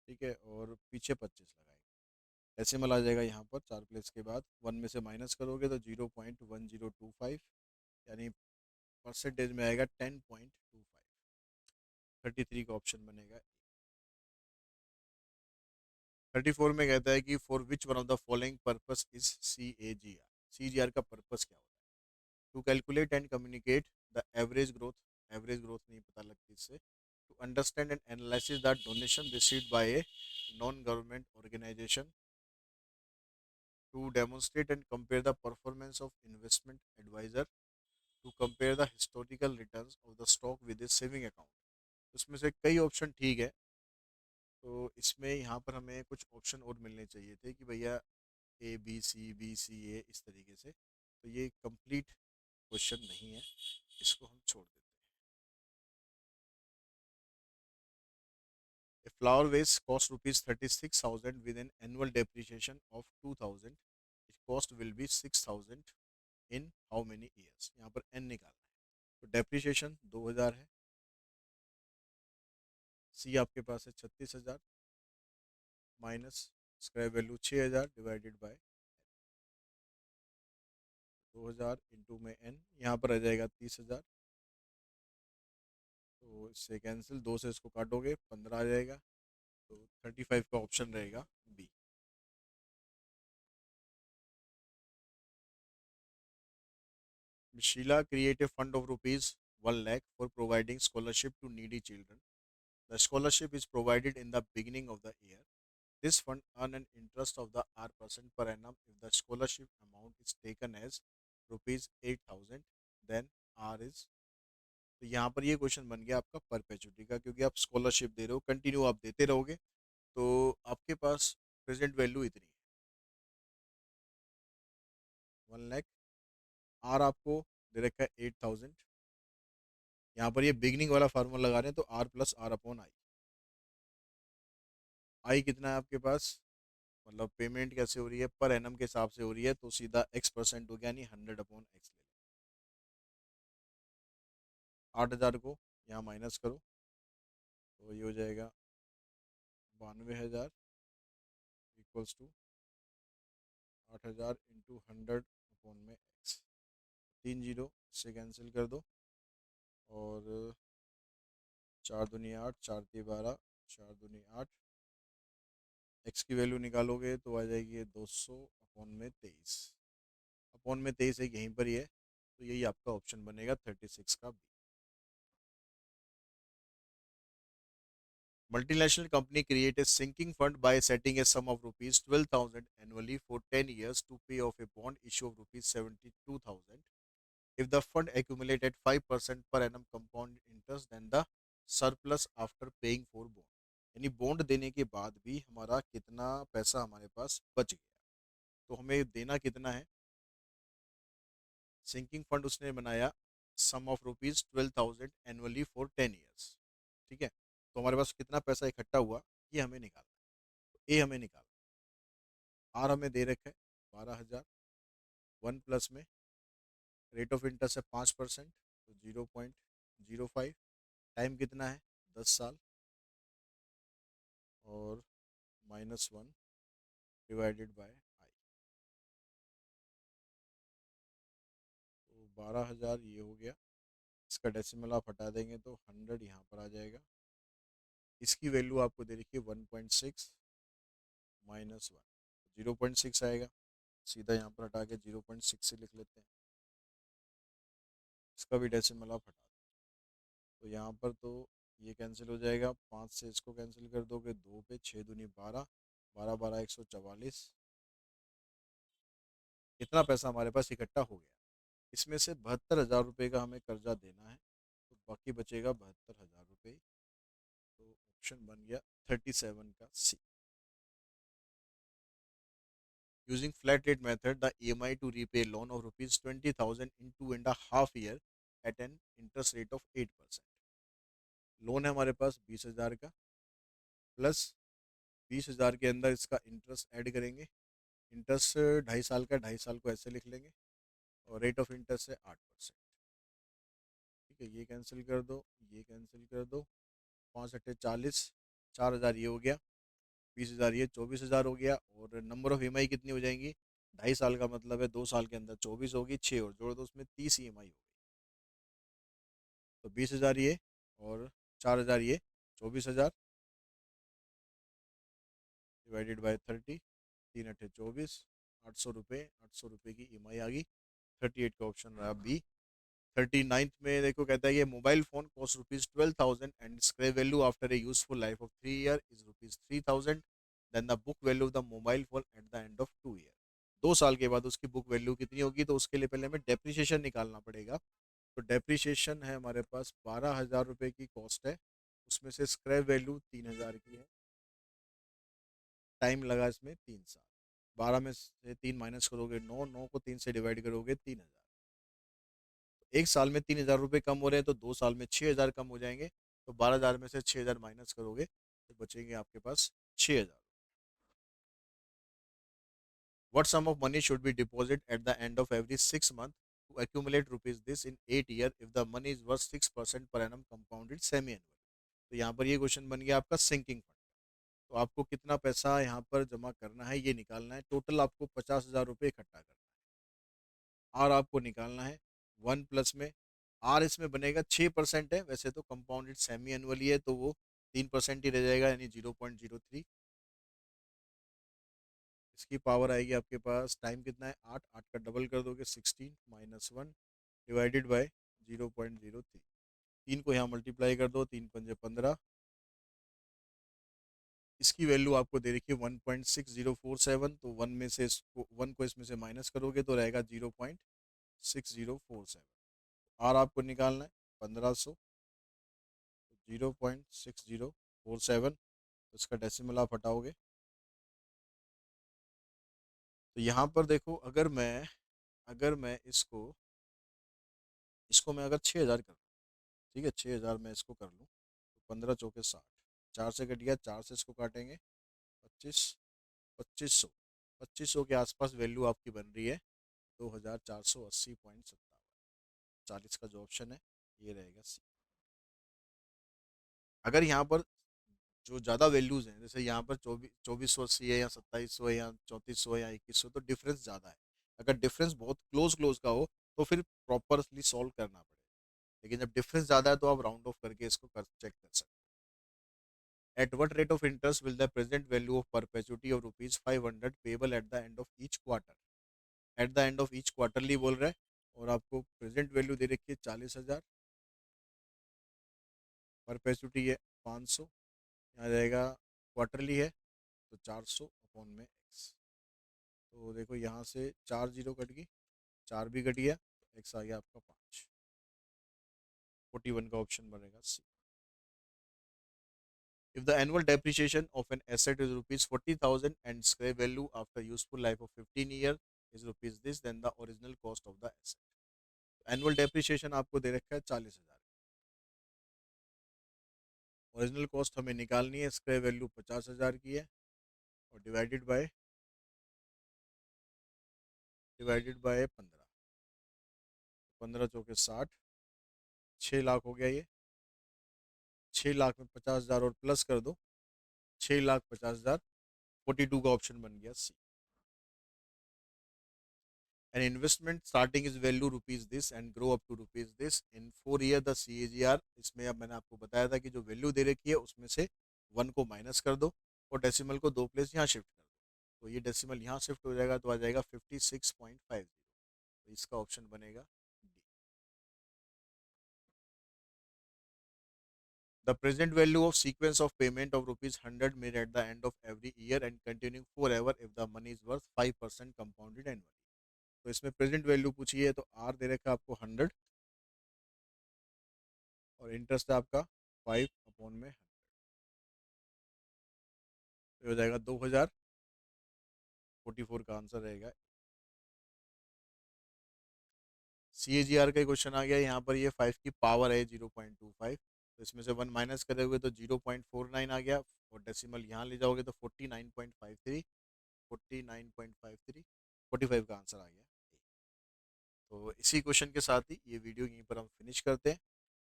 ठीक है। और पीछे 25 लगाएंगे, डेसिमल आ जाएगा यहाँ पर 4 प्लेस के बाद, 1 में से माइनस करोगे तो 0.1025, यानी परसेंटेज में आएगा 10.25। 33 का ऑप्शन बनेगा। 34 में कहता है कि for which one of the following purpose is CAGR। CGR का पर्पस क्या होता है? To calculate and communicate the average growth नहीं पता लगती इससे, to understand and analysis the donation received by a non government organization, to demonstrate and compare the performance of investment adviser, to compare the historical returns of the stock with a saving account. उसमें से कई option ठीक है, तो इसमें यहाँ पर हमें कुछ ऑप्शन और मिलने चाहिए थे कि भैया A B C B C A इस तरीके से, तो ये कंप्लीट क्वेश्चन नहीं है, इसको हम छोड़ देते हैं। flower vase cost rupees 36,000 with an annual depreciation of 2,000. Its cost will be 6,000 in how many years? यहाँ पर n निकालना है। तो डेप्रिसिएशन 2,000 है। सी आपके पास है 36,000 minus scrap value 6,000 divided by 2,000 into में n, यहाँ पर आ जाएगा 30,000। तो इससे कैंसिल, 2 से इसको काटोगे 15 आ जाएगा। तो 35 का ऑप्शन रहेगा B. Sheila create a fund of rupees 1 lakh for providing scholarship to needy children. The scholarship is provided in the beginning of the year. This fund earn an interest of the R% per annum if the scholarship amount is taken as rupees 8,000, then R is। तो यहाँ पर ये question बन गया आपका perpetuity का, क्योंकि आप स्कॉलरशिप दे रहे हो, कंटिन्यू आप देते रहोगे, तो आपके पास प्रेजेंट वैल्यू इतनी है 1 लाख। आर आपको दे रखा है 8,000। यहाँ पर ये बिगनिंग वाला फार्मूला लगा रहे हैं, तो R plus R upon I. I कितना है आपके पास, मतलब पेमेंट कैसे हो रही है, पर एनम के हिसाब से हो रही है, तो सीधा x% हो गया, यानी 100/x ले लो। 8,000 को यहाँ माइनस करो, तो ये हो जाएगा 92,000 equals to 8,000 into 100/x। 3 zero से कैंसिल कर दो, और 4 दूनी 8, 4 तिया 12, 4 दूनी 8। एक्स की वैल्यू निकालोगे तो आ जाएगी 200/23। अपॉन में 23 एक यहीं पर ही है, तो यही आपका ऑप्शन बनेगा 36 का B. Multinational company create a sinking fund by setting a sum of rupees 12,000 annually for 10 years to pay off a bond issue of rupees 72,000. If the fund accumulated 5% per annum compound interest, then the surplus after paying for bond। यानी bond देने के बाद भी हमारा कितना पैसा हमारे पास बच गया, तो हमें देना कितना है। सिंकिंग फंड उसने बनाया sum of rupees 12,000 annually for 10 years, ठीक है। तो हमारे पास कितना पैसा इकट्ठा हुआ, ये हमें निकालना है। तो ए हमें निकालना है। आर हमें दे रखा है 12,000। 1 प्लस में रेट ऑफ इंटरेस्ट है 5%, तो 0.05। टाइम कितना है 10 साल, और -1 डिवाइडेड बाय आई। तो 12,000 ये हो गया, इसका डेसिमल आप हटा देंगे तो 100 यहाँ पर आ जाएगा। इसकी वैल्यू आपको दे रखी है 1.6 -1, 0.6 आएगा। सीधा यहाँ पर हटा के 0.6 से लिख लेते हैं। इसका भी डेसिमल आप हटा दें, तो यहाँ पर तो ये कैंसिल हो जाएगा। 5 से इसको कैंसिल कर दोगे, 2 पे 6 दूनी 12, 12 12 144। इतना पैसा हमारे पास इकट्ठा हो गया। इसमें से 72,000 रुपये का हमें कर्जा देना है, तो बाकी बचेगा 72,000 रुपये। तो ऑप्शन बन गया 37 का सी। Using flat rate method, the EMI to repay loan of rupees 20,000 in 2.5 year at an interest rate of 8%। Loan है हमारे पास 20,000 का, प्लस 20,000 के अंदर इसका इंटरेस्ट ऐड करेंगे। इंटरेस्ट 2.5 साल का, 2.5 साल को ऐसे लिख लेंगे, और रेट ऑफ इंटरेस्ट है 8%। ठीक है, ये कैंसिल कर दो, ये कैंसिल कर दो। 5 × 8 = 40, 4,000 ये हो गया, 20,000 ये 24,000 हो गया। और नंबर ऑफ EMI कितनी हो जाएंगी, 2.5 साल का मतलब है 2 साल के अंदर 24 होगी, 6 और जोड़ दो उसमें 30 EMI होगी। तो 20,000 ये, और 4,000 ये, 24,000 डिवाइडेड बाय 30, 3 × 8 = 24, 800 रुपये। 800 रुपये की EMI आ गई। 38 का ऑप्शन रहा बी। 39th में देखो, कहता है ये mobile phone cost rupees 12,000 and scrap value after a useful life of 3 year is rupees 3,000। Then the book value of the mobile phone at the end of 2 year. 2 साल के बाद उसकी बुक वैल्यू कितनी होगी, तो उसके लिए पहले हमें डेप्रिसिएशन निकालना पड़ेगा। तो डेप्रिसिएशन है हमारे पास 12,000 रुपये की कॉस्ट है, उसमें से स्क्रैप वैल्यू 3,000 की है। टाइम लगा इसमें 3 साल। 12 में से 3 माइनस करोगे 9, 9 को 3 से डिवाइड करोगे 3,000। 1 साल में 3,000 रुपये कम हो रहे हैं, तो 2 साल में 6,000 कम हो जाएंगे। तो 12,000 में से 6,000 माइनस करोगे तो बचेंगे आपके पास 6,000। What sum of money should be deposited at the end of every 6 months to accumulate rupees this in 8 years if the money is worth 6% per annum compounded semi-annually? तो यहाँ पर ये क्वेश्चन बन गया आपका सिंकिंग फंड। तो आपको कितना पैसा यहाँ पर जमा करना है ये निकालना है। टोटल आपको 50,000 रुपये इकट्ठा करना है। आर आपको निकालना है 1 प्लस में। आर इसमें बनेगा 6% है, वैसे तो कंपाउंडेड सेमी एनुअली है तो वो 3% ही रह जाएगा, यानी 0.03। इसकी पावर आएगी आपके पास, टाइम कितना है 8, 8 का डबल कर दोगे 16 -1 डिवाइडेड बाय 0.03। 3 को यहाँ मल्टीप्लाई कर दो, 3 पंजे 15। इसकी वैल्यू आपको दे रखी है 1.6047, तो 1 को इसमें से माइनस करोगे तो रहेगा 0.6047। आर आपको निकालना है 1500, 0.6047। इसका डेसिमल आप हटाओगे तो यहाँ पर देखो, अगर मैं इसको इसको मैं अगर 6,000 कर लूँ, ठीक है 6,000 मैं इसको कर लूँ तो 15 चौके 60, 4 से कट गया, 4 से इसको काटेंगे 25, 2500, 2500 के आसपास वैल्यू आपकी बन रही है 2,480.57। 40 का जो ऑप्शन है ये रहेगा सी। अगर यहाँ पर जो ज़्यादा वैल्यूज़ हैं, जैसे यहाँ पर 2480 है या 2700 है या 3400 है या 2100, तो डिफरेंस ज़्यादा है। अगर डिफरेंस बहुत क्लोज क्लोज का हो तो फिर प्रॉपरली सॉल्व करना पड़ेगा, लेकिन जब डिफरेंस ज़्यादा है तो आप राउंड ऑफ करके इसको चेक कर सकते हैं। At what rate of interest will the present value of perpetuity of ₹500 payable at the end of each quarter? At the end of each quarterly बोल रहा है, और आपको प्रेजेंट वैल्यू दे रखी है 40,000, परपेचुटी है 500, यहाँ रहेगा क्वार्टरली है तो 400 अपॉन में एक्स। तो देखो यहाँ से 4 जीरो कट गई, 4 भी कट गया, एक्स आ गया आपका 5। 41 का ऑप्शन बनेगा सी। If the annual depreciation of an asset is rupees 40,000 and scrap value after useful life of 15 years is rupees this, then the original cost of the asset. Annual depreciation आपको दे रखा है 40,000। Original cost हमें निकालनी है, scrap value 50,000 की है, और divided by 15। 15 चौके 60, 6 लाख हो गया ये। 6 लाख में 50,000 और प्लस कर दो, 6,50,000। 42 का ऑप्शन बन गया सी। An investment starting is value rupees this and grow up to rupees this in 4 year the CAGR। इसमें अब मैंने आपको बताया था कि जो वैल्यू दे रखी है उसमें से 1 को माइनस कर दो और डेसिमल को 2 प्लेस यहाँ शिफ्ट कर दो, तो ये डेसिमल यहाँ शिफ्ट हो जाएगा तो आ जाएगा 56.50। तो इसका ऑप्शन बनेगा D. The present value of sequence of payment of ₹100 made at the end of every year and continuing forever if the money is worth 5% compounded annually। तो इसमें प्रेजेंट वैल्यू पूछी है तो आर दे रखा है आपको 100, और इंटरेस्ट है आपका 5 अपॉन में 100, तो हो जाएगा 2,000। 44 का आंसर रहेगा। सी ए जी आर का क्वेश्चन आ गया, यहाँ पर ये 5 की पावर है 0.25, तो इसमें से 1 माइनस करोगे तो 0.49 आ गया, और डेसिमल यहाँ ले जाओगे तो 49.53, 49.53, 45 का आंसर आ गया। तो इसी क्वेश्चन के साथ ही ये वीडियो यहीं पर हम फिनिश करते हैं।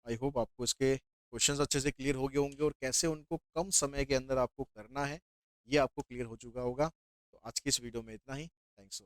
आई होप आपको इसके क्वेश्चंस अच्छे से क्लियर हो गए होंगे, और कैसे उनको कम समय के अंदर आपको करना है ये आपको क्लियर हो चुका होगा। तो आज की इस वीडियो में इतना ही। थैंक्स।